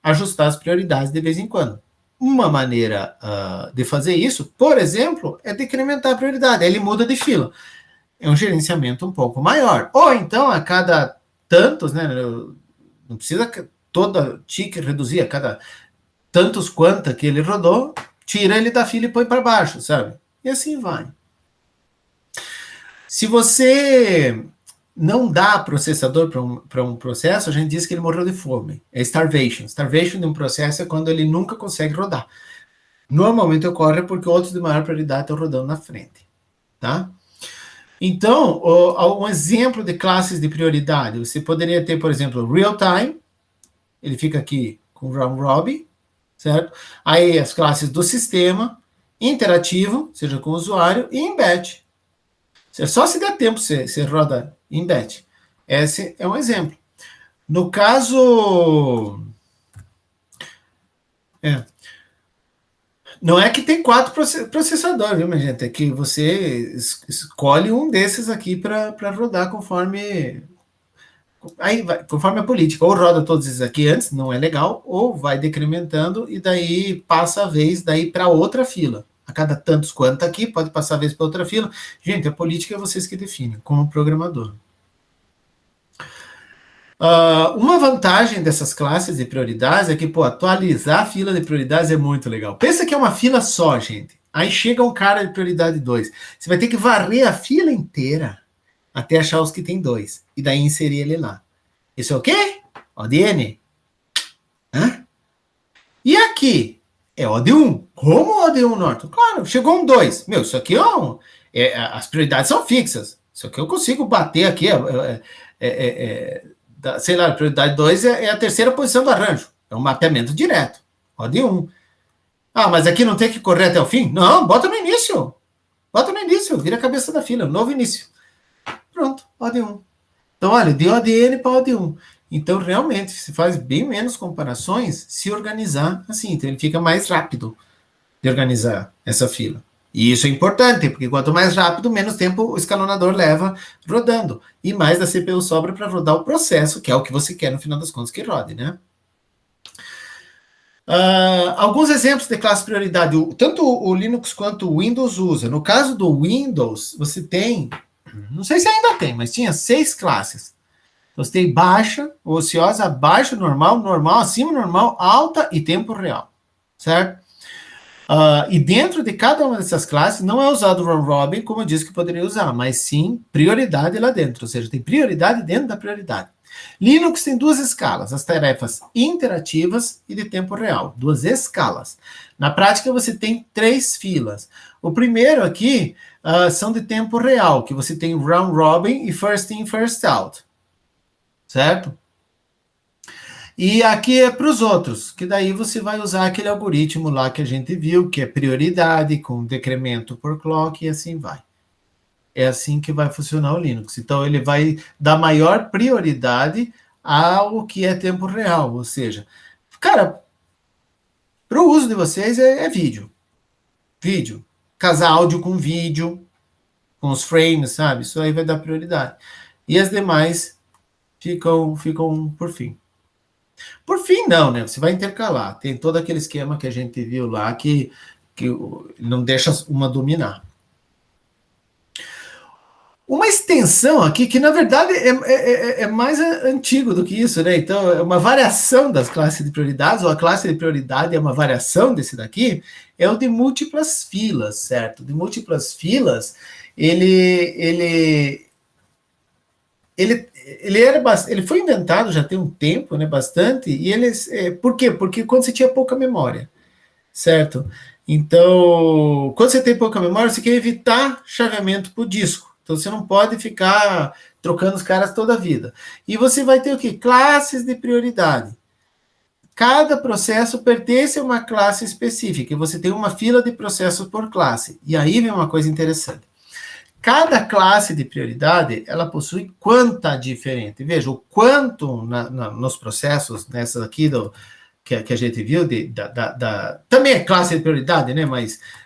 ajustar as prioridades de vez em quando. Uma maneira de fazer isso, por exemplo, é decrementar a prioridade. Aí ele muda de fila. É um gerenciamento um pouco maior. Ou então, a cada tantos, né? Não precisa toda tique reduzir, a cada tantos quanta que ele rodou, tira ele da fila e põe para baixo, sabe? E assim vai. Se você não dá processador para um processo, a gente diz que ele morreu de fome. É starvation. Starvation de um processo é quando ele nunca consegue rodar. Normalmente ocorre porque outros de maior prioridade estão rodando na frente. tá? Então, um exemplo de classes de prioridade, você poderia ter, por exemplo, real time, ele fica aqui com round robin, certo? Aí as classes do sistema, interativo, seja com o usuário, e embed. Só se der tempo você roda embed. Esse é um exemplo. No caso... Não é que tem 4 processadores, viu, minha gente? É que você escolhe um desses aqui para rodar conforme... Aí vai, conforme a política. Ou roda todos esses aqui antes, não é legal, ou vai decrementando e daí passa a vez daí para outra fila. A cada tantos quanto aqui, pode passar a vez para outra fila. Gente, a política é vocês que definem, como programador. Uma vantagem dessas classes de prioridades é que, pô, atualizar a fila de prioridades é muito legal. Pensa que é uma fila só, gente. Aí chega um cara de prioridade 2. Você vai ter que varrer a fila inteira até achar os que tem 2. E daí inserir ele lá. Isso é o quê? ODN. Hã? E aqui? É OD1. Como OD1, Norton? Claro, chegou um 2. Meu, isso aqui as prioridades são fixas. Isso aqui eu consigo bater aqui. Sei lá, a prioridade 2 é a terceira posição do arranjo. É um mapeamento direto. OD1. Ah, mas aqui não tem que correr até o fim? Não, bota no início. Bota no início, vira a cabeça da fila, novo início. Pronto, OD1. Então, olha, de ODN para OD1. Então, realmente, se faz bem menos comparações se organizar assim. Então, ele fica mais rápido de organizar essa fila. E isso é importante, porque quanto mais rápido, menos tempo o escalonador leva rodando. E mais da CPU sobra para rodar o processo, que é o que você quer, no final das contas, que rode, né? Alguns exemplos de classe prioridade. Tanto o Linux quanto o Windows usa. No caso do Windows, você tem... Não sei se ainda tem, mas tinha 6 classes. Você tem baixa, ociosa, baixa, normal, normal, acima, normal, alta e tempo real. Certo? E dentro de cada uma dessas classes, não é usado o round robin, como eu disse que poderia usar, mas sim prioridade lá dentro, ou seja, tem prioridade dentro da prioridade. Linux tem 2 escalas, as tarefas interativas e de tempo real, 2 escalas. Na prática, você tem 3 filas. O primeiro aqui são de tempo real, que você tem round robin e first in, first out. Certo? E aqui é para os outros, que daí você vai usar aquele algoritmo lá que a gente viu, que é prioridade, com decremento por clock, e assim vai. É assim que vai funcionar o Linux. Então, ele vai dar maior prioridade ao que é tempo real, ou seja, cara, para o uso de vocês é vídeo. Vídeo. Casar áudio com vídeo, com os frames, sabe? Isso aí vai dar prioridade. E as demais ficam por fim. Por fim, não, né? Você vai intercalar. Tem todo aquele esquema que a gente viu lá que não deixa uma dominar. Uma extensão aqui, que na verdade é mais antigo do que isso, né? Então, é uma variação das classes de prioridades, ou a classe de prioridade é uma variação desse daqui, é o de múltiplas filas, certo? De múltiplas filas, ele foi inventado já tem um tempo, né, bastante, e por quê? Porque quando você tinha pouca memória, certo? Então, quando você tem pouca memória, você quer evitar chaveamento por disco, então você não pode ficar trocando os caras toda a vida. E você vai ter o quê? Classes de prioridade. Cada processo pertence a uma classe específica, e você tem uma fila de processos por classe. E aí vem uma coisa interessante. Cada classe de prioridade, ela possui quanta diferente. Veja, o quanto nos processos, nessa aqui que a gente viu, também é classe de prioridade, né?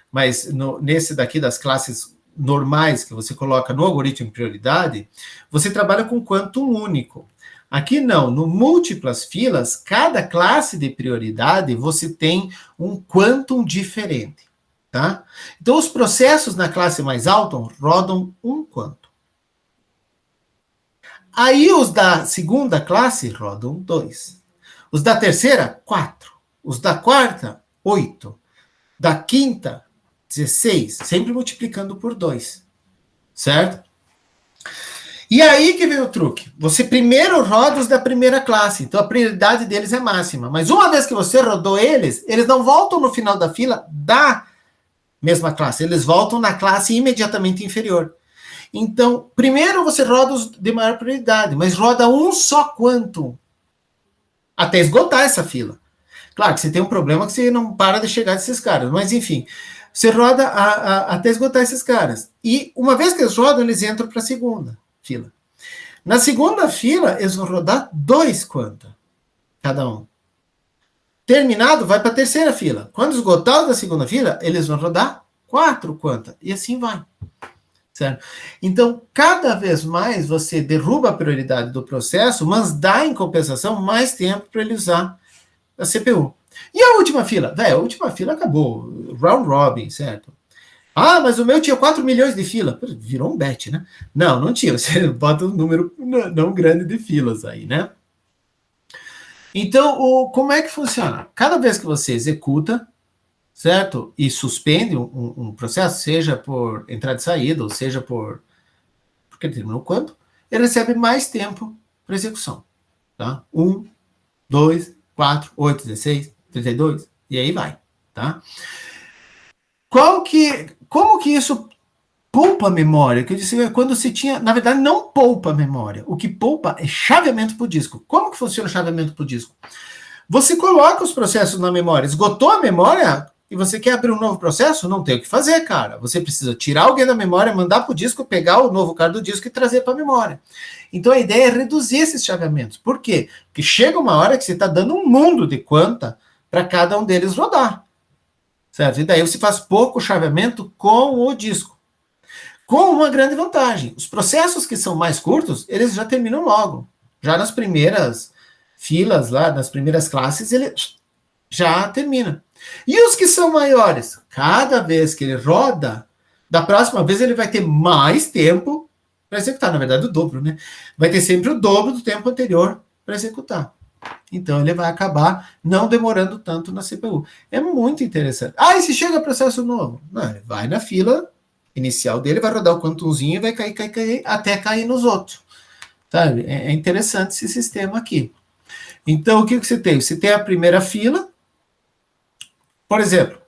Mas nesse daqui das classes normais que você coloca no algoritmo de prioridade, você trabalha com quantum único. Aqui não, no múltiplas filas, cada classe de prioridade você tem um quantum diferente. Tá? Então, os processos na classe mais alta rodam um quantum. Aí, os da segunda classe rodam 2. Os da terceira, 4. Os da quarta, 8. Da quinta, 16. Sempre multiplicando por 2. Certo? E aí que vem o truque. Você primeiro roda os da primeira classe. Então, a prioridade deles é máxima. Mas uma vez que você rodou eles não voltam no final da fila mesma classe, eles voltam na classe imediatamente inferior. Então, primeiro você roda os de maior prioridade, mas roda um só quantum até esgotar essa fila. Claro que você tem um problema que você não para de chegar desses caras, mas enfim, você roda até esgotar esses caras. E uma vez que eles rodam, eles entram para a segunda fila. Na segunda fila, eles vão rodar 2 quanta, cada um. Terminado, vai para a terceira fila. Quando esgotar o da segunda fila, eles vão rodar 4 quanta. E assim vai. Certo? Então, cada vez mais você derruba a prioridade do processo, mas dá em compensação mais tempo para ele usar a CPU. E a última fila? A última fila acabou. Round robin, certo? Ah, mas o meu tinha 4 milhões de fila. Virou um bet, né? Não, não tinha. Você bota um número não grande de filas aí, né? Então, como é que funciona? Cada vez que você executa, certo? E suspende um processo, seja por entrada e saída, ou seja porque ele terminou quanto, ele recebe mais tempo para execução. Tá? 1, 2, 4, 8, 16, 32, e aí vai. Tá? Como que isso poupa a memória? Que eu disse, quando se tinha, na verdade, não poupa a memória. O que poupa é chaveamento para o disco. Como que funciona o chaveamento para o disco? Você coloca os processos na memória, esgotou a memória e você quer abrir um novo processo? Não tem o que fazer, cara. Você precisa tirar alguém da memória, mandar para o disco, pegar o novo cara do disco e trazer para a memória. Então a ideia é reduzir esses chaveamentos. Por quê? Porque chega uma hora que você está dando um mundo de quanta para cada um deles rodar. Certo? E daí você faz pouco chaveamento com o disco. Com uma grande vantagem. Os processos que são mais curtos, eles já terminam logo. Já nas primeiras filas, lá nas primeiras classes, ele já termina. E os que são maiores? Cada vez que ele roda, da próxima vez ele vai ter mais tempo para executar. Na verdade, o dobro, né? Vai ter sempre o dobro do tempo anterior para executar. Então, ele vai acabar não demorando tanto na CPU. É muito interessante. Ah, e se chega processo novo? Não, ele vai na fila inicial dele, vai rodar o quantumzinho e vai cair, até cair nos outros. Sabe? É interessante esse sistema aqui. Então, o que você tem? Você tem a primeira fila, por exemplo,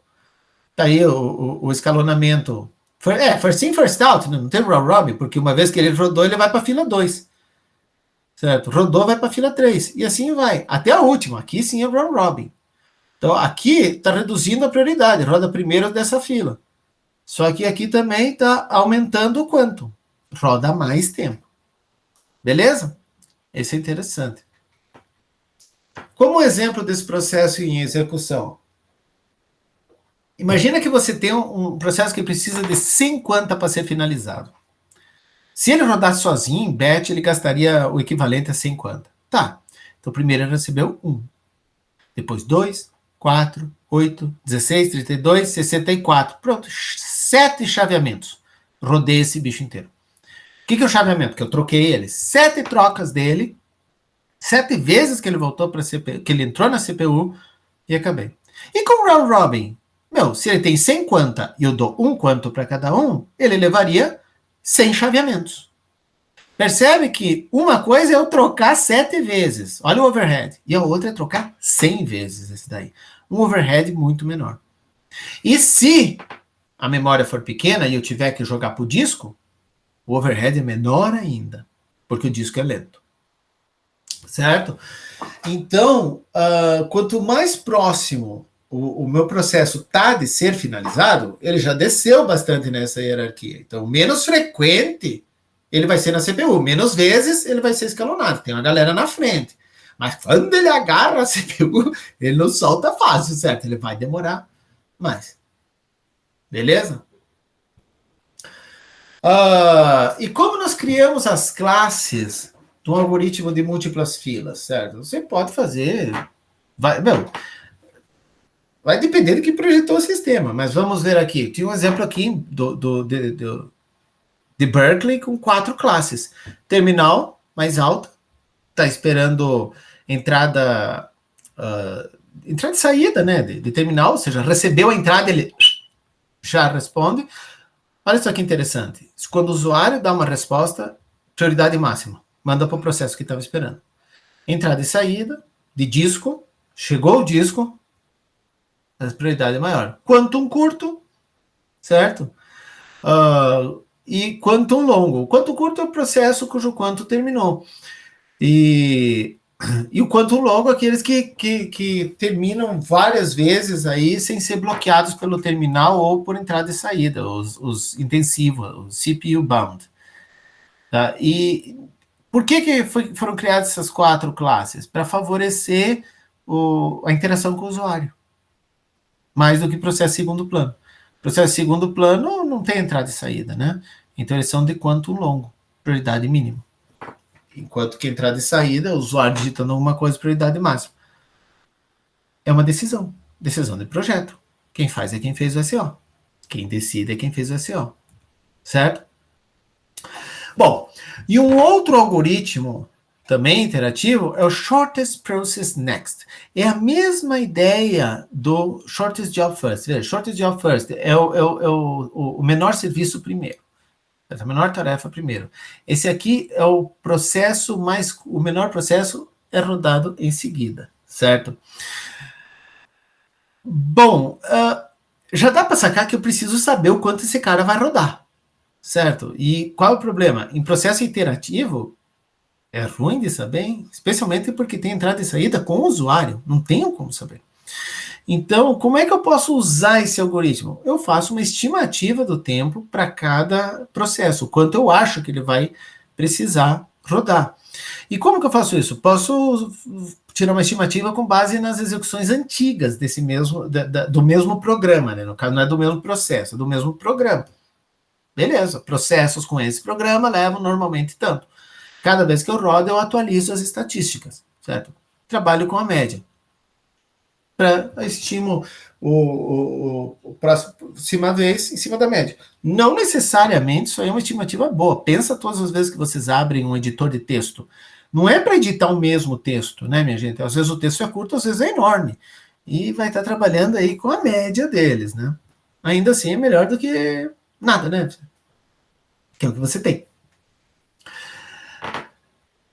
tá aí o escalonamento. First in, first out, não tem round robin, porque uma vez que ele rodou, ele vai para a fila 2. Certo? Rodou, vai para a fila 3. E assim vai, até a última. Aqui sim é round robin. Então, aqui está reduzindo a prioridade, roda primeiro dessa fila. Só que aqui também está aumentando o quanto? Roda mais tempo. Beleza? Esse é interessante. Como exemplo desse processo em execução, imagina que você tem um processo que precisa de 50 para ser finalizado. Se ele rodasse sozinho, em batch, ele gastaria o equivalente a 50. Tá. Então, primeiro ele recebeu 1. Depois 2, 4, 8, 16, 32, 64. Pronto. 7 chaveamentos. Rodei esse bicho inteiro. O que é o chaveamento? Que eu troquei ele. 7 trocas dele. 7 vezes que ele voltou para a CPU, que ele entrou na CPU e acabei. E com o round robin? Se ele tem 100 quanta e eu dou um quanto para cada um, ele levaria 100 chaveamentos. Percebe que uma coisa é eu trocar 7 vezes. Olha o overhead. E a outra é trocar 100 vezes esse daí. Um overhead muito menor. E se a memória for pequena e eu tiver que jogar para o disco, o overhead é menor ainda, porque o disco é lento. Certo? Então, quanto mais próximo o meu processo está de ser finalizado, ele já desceu bastante nessa hierarquia. Então, menos frequente ele vai ser na CPU, menos vezes ele vai ser escalonado. Tem uma galera na frente. Mas quando ele agarra a CPU, ele não solta fácil, certo? Ele vai demorar mais. Beleza? E como nós criamos as classes do algoritmo de múltiplas filas, certo? Você pode fazer... Vai depender do que projetou o sistema, mas vamos ver aqui. Tinha um exemplo aqui de Berkeley com 4 classes. Terminal, mais alta, está esperando entrada e saída, né, de terminal, ou seja, recebeu a entrada, ele já responde. Olha só que interessante. Quando o usuário dá uma resposta, prioridade máxima, manda para o processo que estava esperando. Entrada e saída, de disco, chegou o disco, a prioridade é maior. Quantum curto, certo? E quantum longo. O quantum curto é o processo cujo quantum terminou. E o quantum longo, aqueles que terminam várias vezes aí sem ser bloqueados pelo terminal ou por entrada e saída, os intensivos, os CPU bound. Tá? E por que foram criadas essas 4 classes? Para favorecer a interação com o usuário, mais do que processo segundo plano. Processo segundo plano não tem entrada e saída, né? Então eles são de quantum longo, prioridade mínima. Enquanto que entrada e saída, o usuário digitando alguma coisa, prioridade máxima. É uma decisão de projeto. Quem faz é quem fez o SO. Quem decide é quem fez o SO. Certo? Bom, e um outro algoritmo também interativo é o Shortest Process Next. É a mesma ideia do Shortest Job First. Veja, Shortest Job First é o menor serviço primeiro. A menor tarefa primeiro. Esse aqui é o processo mais... O menor processo é rodado em seguida, certo? Bom, já dá para sacar que eu preciso saber o quanto esse cara vai rodar, certo? E qual é o problema? Em processo iterativo, é ruim de saber, hein? Especialmente porque tem entrada e saída com o usuário. Não tenho como saber. Então, como é que eu posso usar esse algoritmo? Eu faço uma estimativa do tempo para cada processo, o quanto eu acho que ele vai precisar rodar. E como que eu faço isso? Posso tirar uma estimativa com base nas execuções antigas desse mesmo, do mesmo programa, né? No caso, não é do mesmo processo, é do mesmo programa. Beleza, processos com esse programa levam normalmente tanto. Cada vez que eu rodo, eu atualizo as estatísticas, certo? Trabalho com a média. Estimo o próxima vez em cima da média. Não necessariamente isso aí é uma estimativa boa. Pensa todas as vezes que vocês abrem um editor de texto. Não é para editar o mesmo texto, né, minha gente? Às vezes o texto é curto, às vezes é enorme. E vai estar trabalhando aí com a média deles, né? Ainda assim é melhor do que nada, né? Que é o que você tem.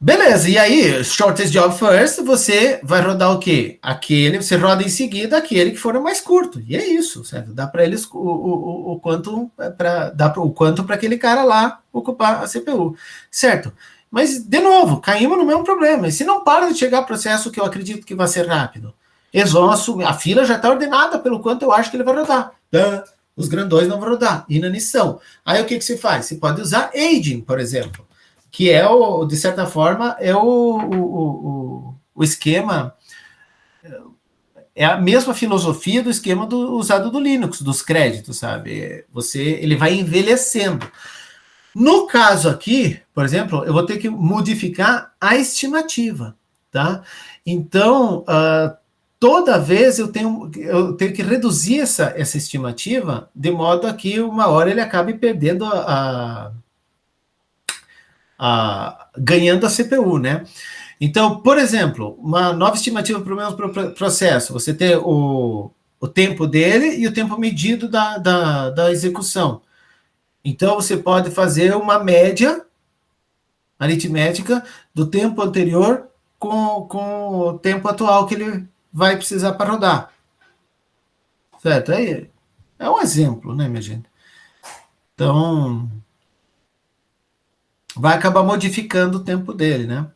Beleza, e aí, shortest job first, você vai rodar o quê? Você roda em seguida aquele que for o mais curto. E é isso, certo? Dá para eles o quanto para aquele cara lá ocupar a CPU, certo? Mas, de novo, caímos no mesmo problema. E se não para de chegar processo que eu acredito que vai ser rápido? Eles vão assumir, a fila já está ordenada pelo quanto eu acho que ele vai rodar. Os grandões não vão rodar, inanição. Aí o que se faz? Você pode usar aging, por exemplo, que é, de certa forma, é o esquema, é a mesma filosofia do esquema usado do Linux, dos créditos, sabe? Ele vai envelhecendo. No caso aqui, por exemplo, eu vou ter que modificar a estimativa, tá? Então, toda vez eu tenho que reduzir essa estimativa, de modo a que uma hora ele acabe perdendo ganhando a CPU, né? Então, por exemplo, uma nova estimativa para o mesmo processo, você tem o tempo dele e o tempo medido da execução. Então, você pode fazer uma média aritmética do tempo anterior com o tempo atual que ele vai precisar para rodar. Certo? Aí é um exemplo, né, minha gente? Então, vai acabar modificando o tempo dele, né?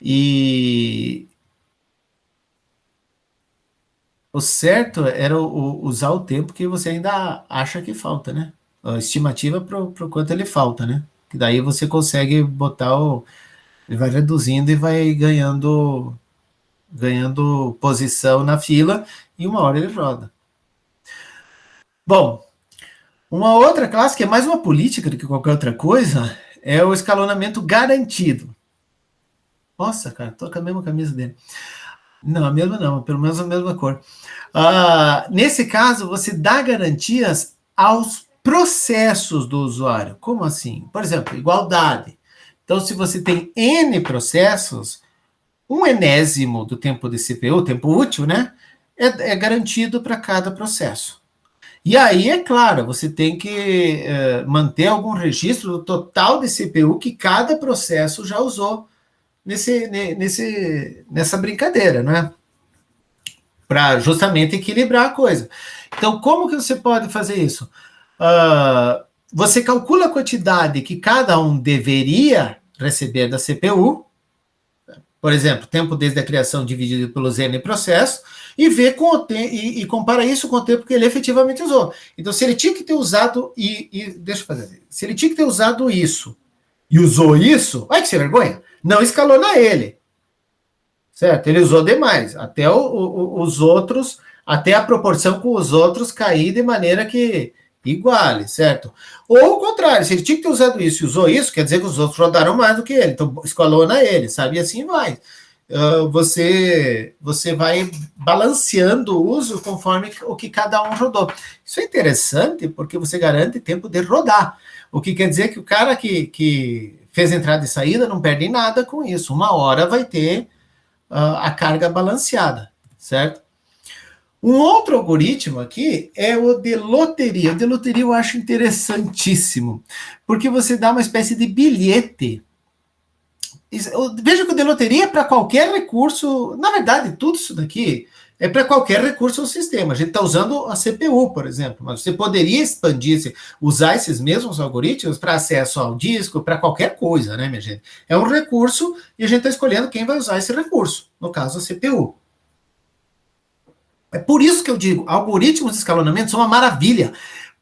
E o certo era usar o tempo que você ainda acha que falta, né? A estimativa para o quanto ele falta, né? Que daí você consegue botar ele vai reduzindo e vai ganhando posição na fila e uma hora ele roda. Bom, uma outra classe que é mais uma política do que qualquer outra coisa é o escalonamento garantido. Nossa, cara, tô com a mesma camisa dele. Não, a mesma não, pelo menos a mesma cor. Nesse caso, você dá garantias aos processos do usuário. Como assim? Por exemplo, igualdade. Então, se você tem N processos, um enésimo do tempo de CPU, tempo útil, né, é garantido para cada processo. E aí, é claro, você tem que manter algum registro do total de CPU que cada processo já usou nessa brincadeira, né? para justamente equilibrar a coisa. Então, como que você pode fazer isso? Você calcula a quantidade que cada um deveria receber da CPU, por exemplo, tempo desde a criação dividido pelos N processos, e vê e compara isso com o tempo que ele efetivamente usou. Então, se ele tinha que ter usado, deixa eu fazer assim, se ele tinha que ter usado isso e usou isso, ai que sem vergonha, não escalona ele. Certo? Ele usou demais, até os outros, até a proporção com os outros cair de maneira que iguale, certo? Ou o contrário, se ele tinha que ter usado isso e usou isso, quer dizer que os outros rodaram mais do que ele, então escalona ele, sabe? E assim vai. Você vai balanceando o uso conforme o que cada um rodou. Isso é interessante porque você garante tempo de rodar. O que quer dizer que o cara que fez entrada e saída não perde nada com isso. Uma hora vai ter a carga balanceada, certo? Um outro algoritmo aqui é o de loteria. O de loteria eu acho interessantíssimo, porque você dá uma espécie de bilhete. Veja que o de loteria é para qualquer recurso, na verdade, tudo isso daqui é para qualquer recurso do sistema. A gente está usando a CPU, por exemplo, mas você poderia expandir, usar esses mesmos algoritmos para acesso ao disco, para qualquer coisa, né, minha gente? É um recurso e a gente está escolhendo quem vai usar esse recurso, no caso a CPU. É por isso que eu digo, algoritmos de escalonamento são uma maravilha,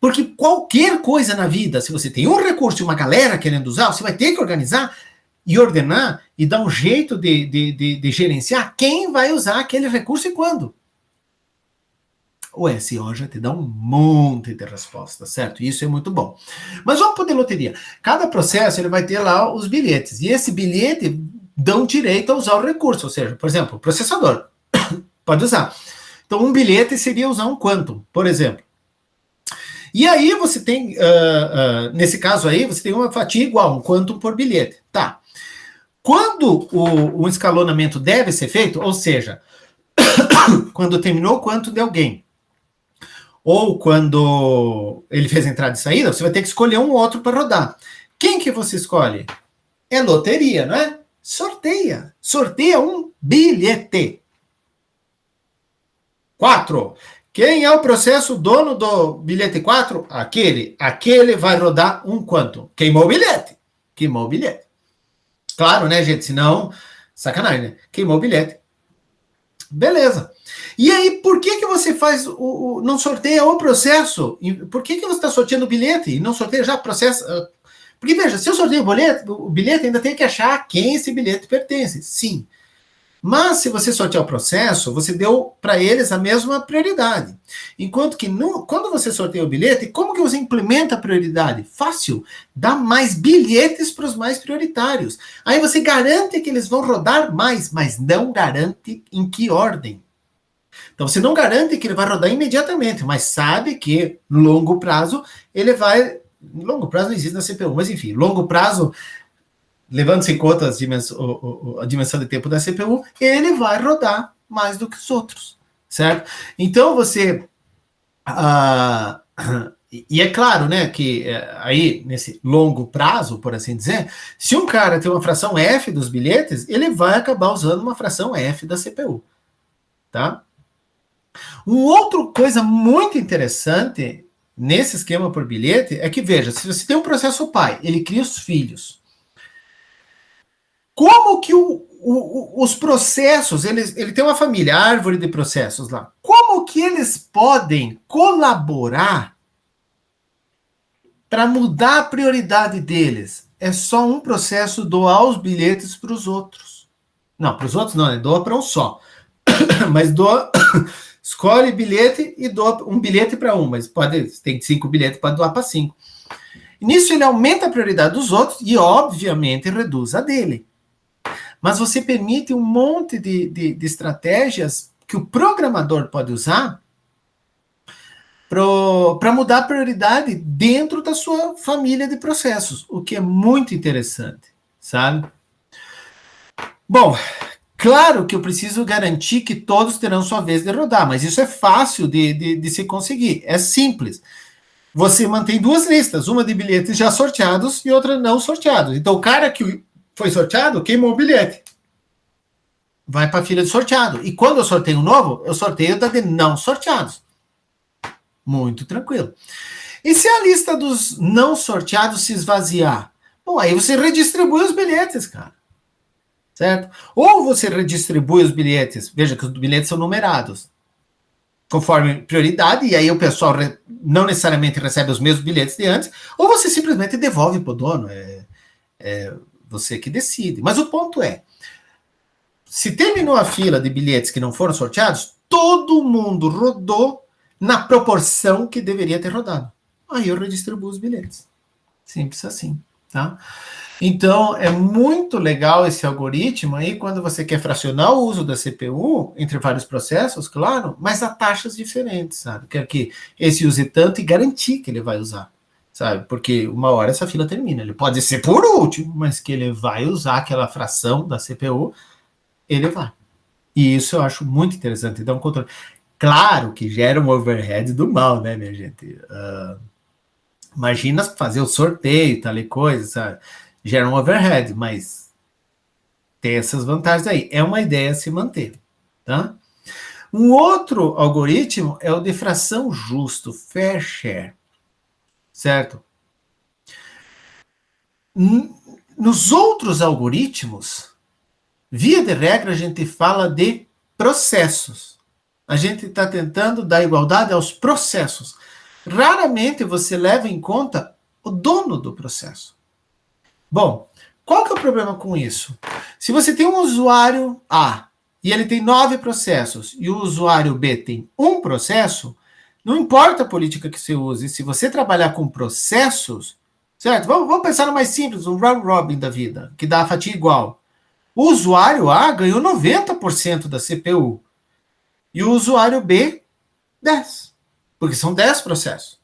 porque qualquer coisa na vida, se você tem um recurso e uma galera querendo usar, você vai ter que organizar e ordenar e dar um jeito de gerenciar quem vai usar aquele recurso e quando. O SEO já te dá um monte de respostas, certo? Isso é muito bom. Mas vamos para a loteria. Cada processo ele vai ter lá os bilhetes, e esse bilhete dão direito a usar o recurso, ou seja, por exemplo, o processador pode usar. Então, um bilhete seria usar um quantum, por exemplo. E aí você tem, nesse caso aí, você tem uma fatia igual, um quantum por bilhete. Tá. Quando o escalonamento deve ser feito, ou seja, quando terminou o quantum de alguém, ou quando ele fez entrada e saída, você vai ter que escolher um outro para rodar. Quem que você escolhe? É loteria, não é? Sorteia. Sorteia um bilhete. 4. Quem é o processo dono do bilhete 4? Aquele. Aquele vai rodar um quantum. Queimou o bilhete. Queimou o bilhete. Claro, né, gente? Senão, sacanagem, né? Queimou o bilhete. Beleza. E aí, por que você faz não sorteia o processo? Por que você está sorteando o bilhete e não sorteia já o processo? Porque, veja, se eu sorteio o bilhete, ainda tem que achar a quem esse bilhete pertence. Sim. Mas, se você sortear o processo, você deu para eles a mesma prioridade. Enquanto que, quando você sorteia o bilhete, como que você implementa a prioridade? Fácil. Dá mais bilhetes para os mais prioritários. Aí você garante que eles vão rodar mais, mas não garante em que ordem. Então, você não garante que ele vai rodar imediatamente, mas sabe que, no longo prazo, ele vai... Longo prazo não existe na CPU, mas enfim, longo prazo... levando-se em conta a dimensão de tempo da CPU, ele vai rodar mais do que os outros, certo? Então, você... e é claro, né, que aí, nesse longo prazo, por assim dizer, se um cara tem uma fração F dos bilhetes, ele vai acabar usando uma fração F da CPU, tá? Uma outra coisa muito interessante nesse esquema por bilhete é que, veja, se você tem um processo pai, ele cria os filhos. Como que os processos, ele tem uma família, árvore de processos lá. Como que eles podem colaborar para mudar a prioridade deles? É só um processo doar os bilhetes para os outros. Não, para os outros não, né? Doa para um só. Mas doa, escolhe bilhete e doa um bilhete para um, mas tem 5 bilhetes para doar para 5. Nisso ele aumenta a prioridade dos outros e, obviamente, reduz a dele. Mas você permite um monte de estratégias que o programador pode usar para mudar a prioridade dentro da sua família de processos, o que é muito interessante, sabe? Bom, claro que eu preciso garantir que todos terão sua vez de rodar, mas isso é fácil de se conseguir, é simples. Você mantém 2 listas, uma de bilhetes já sorteados e outra não sorteados. Então, o cara que foi sorteado queimou o bilhete. vai para a fila de sorteado. E quando eu sorteio um novo, eu sorteio da de não sorteados. Muito tranquilo. E se a lista dos não sorteados se esvaziar? Bom, aí você redistribui os bilhetes, cara. Certo? Ou você redistribui os bilhetes, veja que os bilhetes são numerados, conforme prioridade, e aí o pessoal não necessariamente recebe os mesmos bilhetes de antes, ou você simplesmente devolve para o dono. É você que decide. Mas o ponto é, se terminou a fila de bilhetes que não foram sorteados, todo mundo rodou na proporção que deveria ter rodado. Aí eu redistribuo os bilhetes. Simples assim, tá? Então, é muito legal esse algoritmo aí quando você quer fracionar o uso da CPU entre vários processos, claro, mas a taxas diferentes, sabe? Quer que esse use tanto e garantir que ele vai usar, sabe? Porque uma hora essa fila termina. Ele pode ser por último, mas que ele vai usar aquela fração da CPU, ele vai. E isso eu acho muito interessante. Então, controle. Claro que gera um overhead do mal, né, minha gente? Imagina fazer o sorteio, tal e coisa, sabe? Gera um overhead, mas tem essas vantagens aí. É uma ideia a se manter, tá? Um outro algoritmo é o de fração justo, fair share, certo? Nos outros algoritmos, via de regra, a gente fala de processos. A gente está tentando dar igualdade aos processos. Raramente você leva em conta o dono do processo. Bom, qual que é o problema com isso? Se você tem um usuário A e ele tem 9 processos e o usuário B tem um processo, não importa a política que você use, se você trabalhar com processos, certo? Vamos pensar no mais simples, um round robin da vida, que dá a fatia igual. O usuário A ganhou 90% da CPU e o usuário B 10, porque são 10 processos.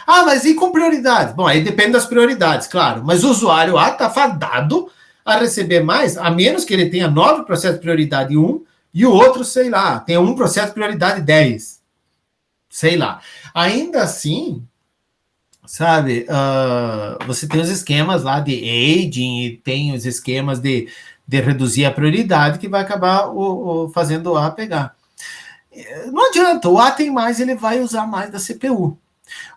Ah, mas e com prioridade? Bom, aí depende das prioridades, claro. Mas o usuário A está fadado a receber mais, a menos que ele tenha 9 processos de prioridade 1 e o outro, sei lá, tenha um processo de prioridade 10. Sei lá. Ainda assim, sabe, você tem os esquemas lá de aging e tem os esquemas de reduzir a prioridade que vai acabar fazendo o A pegar. Não adianta, o A tem mais, ele vai usar mais da CPU.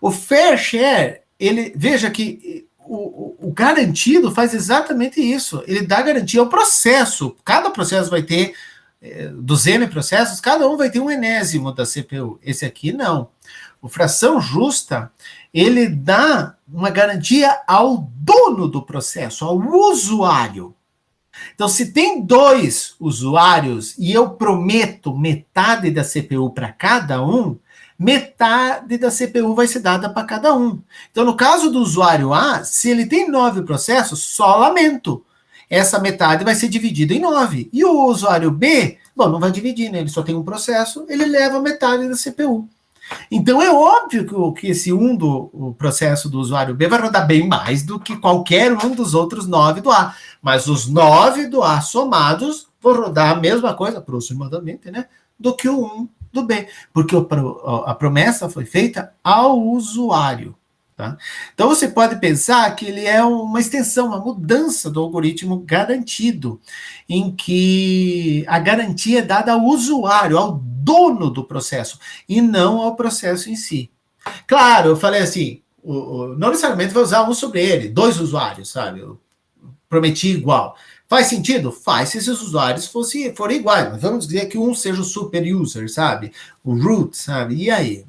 O fair share, ele, veja que o garantido faz exatamente isso. Ele dá garantia ao processo. Cada processo vai ter, dos N processos, cada um vai ter um enésimo da CPU. Esse aqui não. O fração justa, ele dá uma garantia ao dono do processo, ao usuário. Então, se tem 2 usuários e eu prometo metade da CPU para cada um, metade da CPU vai ser dada para cada um. Então, no caso do usuário A, se ele tem 9 processos, só lamento. Essa metade vai ser dividida em 9. E o usuário B, bom, não vai dividir, né? Ele só tem um processo, ele leva metade da CPU. Então, é óbvio que esse o processo do usuário B vai rodar bem mais do que qualquer um dos outros 9 do A. Mas os 9 do A somados vão rodar a mesma coisa, aproximadamente, né? Do que o 1 do B. Porque a promessa foi feita ao usuário. Tá? Então, você pode pensar que ele é uma extensão, uma mudança do algoritmo garantido, em que a garantia é dada ao usuário, ao dono do processo, e não ao processo em si. Claro, eu falei assim, não necessariamente vai usar um sobre ele, 2 usuários, sabe? Eu prometi igual. Faz sentido? Faz se esses usuários forem iguais, mas vamos dizer que um seja o super user, sabe? O root, sabe? E aí?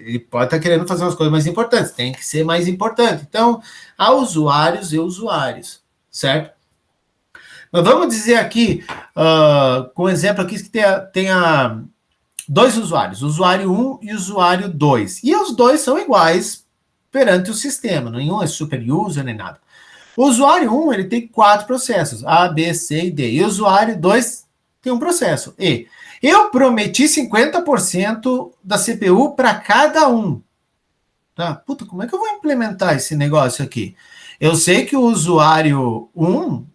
Ele pode estar querendo fazer umas coisas mais importantes, tem que ser mais importante. Então, há usuários e usuários, certo? Mas vamos dizer aqui, com um exemplo aqui, que tenha 2 usuários, usuário 1 e usuário 2. E os 2 são iguais perante o sistema, nenhum é super user nem nada. O usuário 1, ele tem 4 processos, A, B, C e D. E o usuário 2 tem um processo, E. Eu prometi 50% da CPU para cada um. Tá? Puta, como é que eu vou implementar esse negócio aqui? Eu sei que o usuário 1,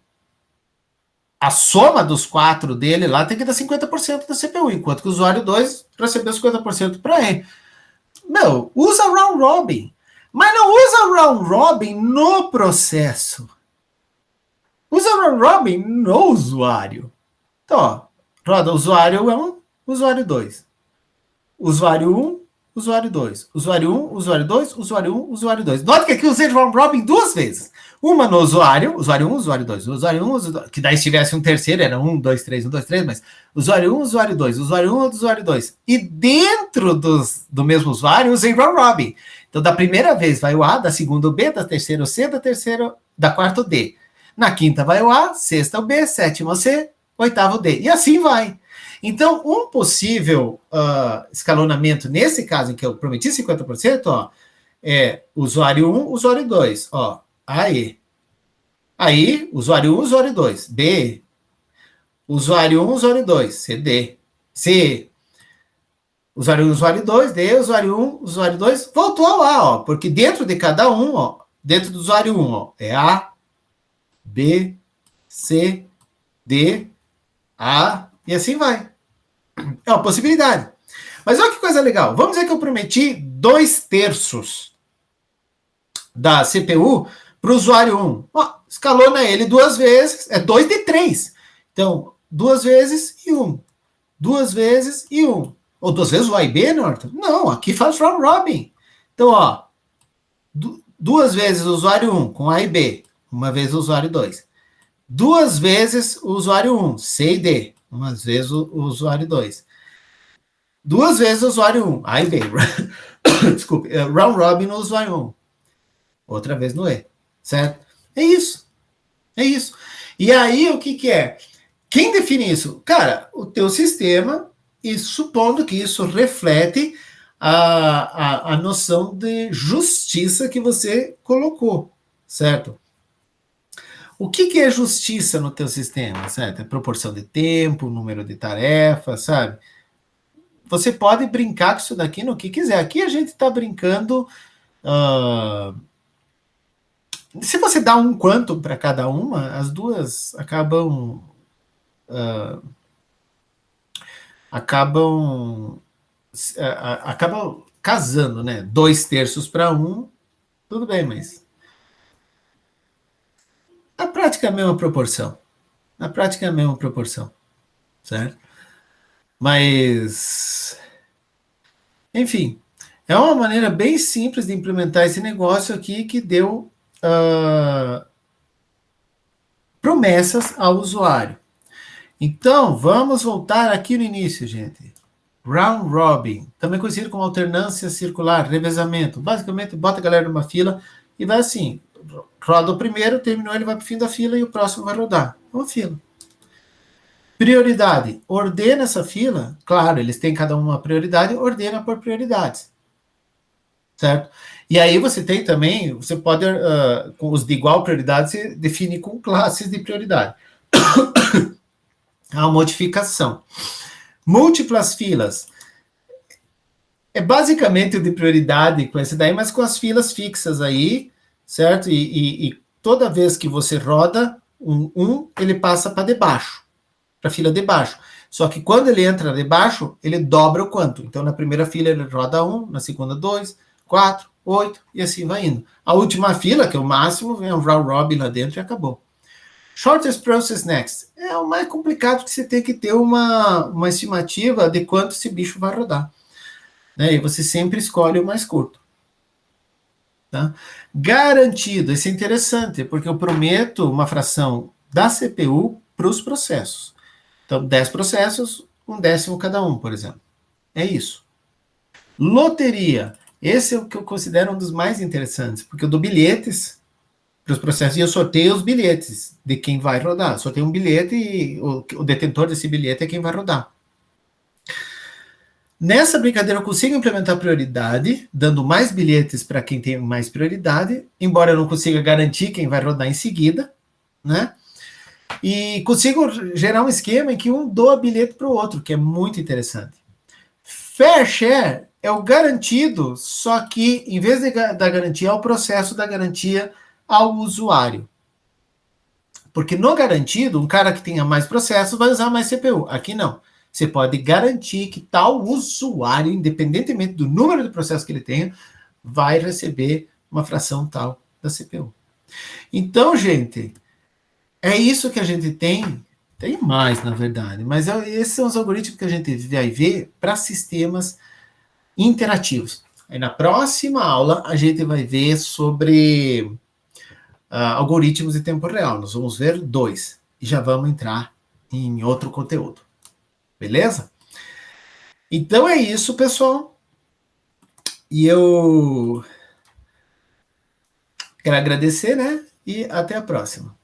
a soma dos 4 dele lá tem que dar 50% da CPU, enquanto que o usuário 2 recebeu 50% para ele. Meu, usa round robin. Mas não usa round robin no processo. Usa round robin no usuário. Então, ó, Roda usuário 1, usuário 2. Usuário 1, usuário 2. Usuário 1, usuário 2, usuário 1, usuário 2. Note que aqui eu usei round robin duas vezes. Uma no usuário 1, usuário 2. Usuário 1, usuário 2. Que daí se tivesse um terceiro, era 1, 2, 3, 1, 2, 3, mas usuário 1, usuário 2, usuário 1, usuário 2. E dentro do mesmo usuário, eu usei round robin. Então, da primeira vez vai o A, da segunda o B, da terceira o C, da quarta o D. Na quinta vai o A, sexta o B, sétima o C, oitava o D. E assim vai. Então, um possível escalonamento, nesse caso em que eu prometi 50%, ó, é usuário 1, usuário 2. Ó, Aí, usuário 1, usuário 2. B, usuário 1, usuário 2. CD. C, usuário 1, usuário 2. D, usuário 1, usuário 2. Voltou ao A, ó, porque dentro de cada um, ó, dentro do usuário 1, ó, é A, B, C, D, A, e assim vai. É uma possibilidade. Mas olha que coisa legal. Vamos dizer que eu prometi 2/3 da CPU para o usuário 1. Ó, escalona ele duas vezes, é 2 de 3. Então, 2 vezes e 1. 2 vezes e 1. Ou 2 vezes o A e B, Norton? Não, aqui faz round robin. Então, ó, 2 vezes o usuário 1 com A e B, uma vez o usuário 2. 2 vezes o usuário 1, C e D, uma vez o usuário 2. 2 vezes o usuário 1, A e B. Desculpe, round robin no usuário 1. Outra vez no E, certo? É isso. É isso. E aí, o que é? Quem define isso? Cara, o teu sistema, e supondo que isso reflete a noção de justiça que você colocou, certo? O que é justiça no teu sistema, certo? É proporção de tempo, número de tarefas, sabe? Você pode brincar com isso daqui no que quiser. Aqui a gente está brincando... se você dá um quantum para cada uma, as duas acabam casando, né? 2/3 para um, tudo bem, mas na prática é a mesma proporção. Na prática é a mesma proporção, certo? Mas, enfim, é uma maneira bem simples de implementar esse negócio aqui que deu promessas ao usuário. Então, vamos voltar aqui no início, gente. Round robin, também conhecido como alternância circular, revezamento. Basicamente, bota a galera numa fila e vai assim. Roda o primeiro, terminou, ele vai para o fim da fila e o próximo vai rodar. Uma fila. Prioridade. Ordena essa fila. Claro, eles têm cada uma prioridade, ordena por prioridades. Certo? E aí você tem também, você pode, com os de igual prioridade, você define com classes de prioridade. A modificação. Múltiplas filas. É basicamente o de prioridade com esse daí, mas com as filas fixas aí, certo? E toda vez que você roda ele passa para debaixo, para a fila de baixo. Só que quando ele entra debaixo, ele dobra o quanto. Então, na primeira fila ele roda 1, na segunda 2, 4, 8, e assim vai indo. A última fila, que é o máximo, vem um round robin lá dentro e acabou. Shortest process next. É o mais complicado, que você tem que ter uma estimativa de quanto esse bicho vai rodar. Né? E você sempre escolhe o mais curto. Tá? Garantido, isso é interessante, porque eu prometo uma fração da CPU para os processos. Então, 10 processos, 1/10 cada um, por exemplo. É isso. Loteria. Esse é o que eu considero um dos mais interessantes, porque eu dou bilhetes para os processos e eu sorteio os bilhetes de quem vai rodar. Sorteio um bilhete e o detentor desse bilhete é quem vai rodar. Nessa brincadeira eu consigo implementar prioridade, dando mais bilhetes para quem tem mais prioridade, embora eu não consiga garantir quem vai rodar em seguida, né? E consigo gerar um esquema em que um doa bilhete para o outro, que é muito interessante. Fair share é o garantido, só que em vez da garantia, é o processo da garantia ao usuário. Porque no garantido, um cara que tenha mais processos vai usar mais CPU. Aqui não. Você pode garantir que tal usuário, independentemente do número de processos que ele tenha, vai receber uma fração tal da CPU. Então, gente, é isso que a gente tem Tem mais, na verdade, mas esses são os algoritmos que a gente vai ver para sistemas interativos. Aí na próxima aula a gente vai ver sobre algoritmos em tempo real. Nós vamos ver 2 e já vamos entrar em outro conteúdo. Beleza? Então é isso, pessoal. E eu quero agradecer, né? E até a próxima.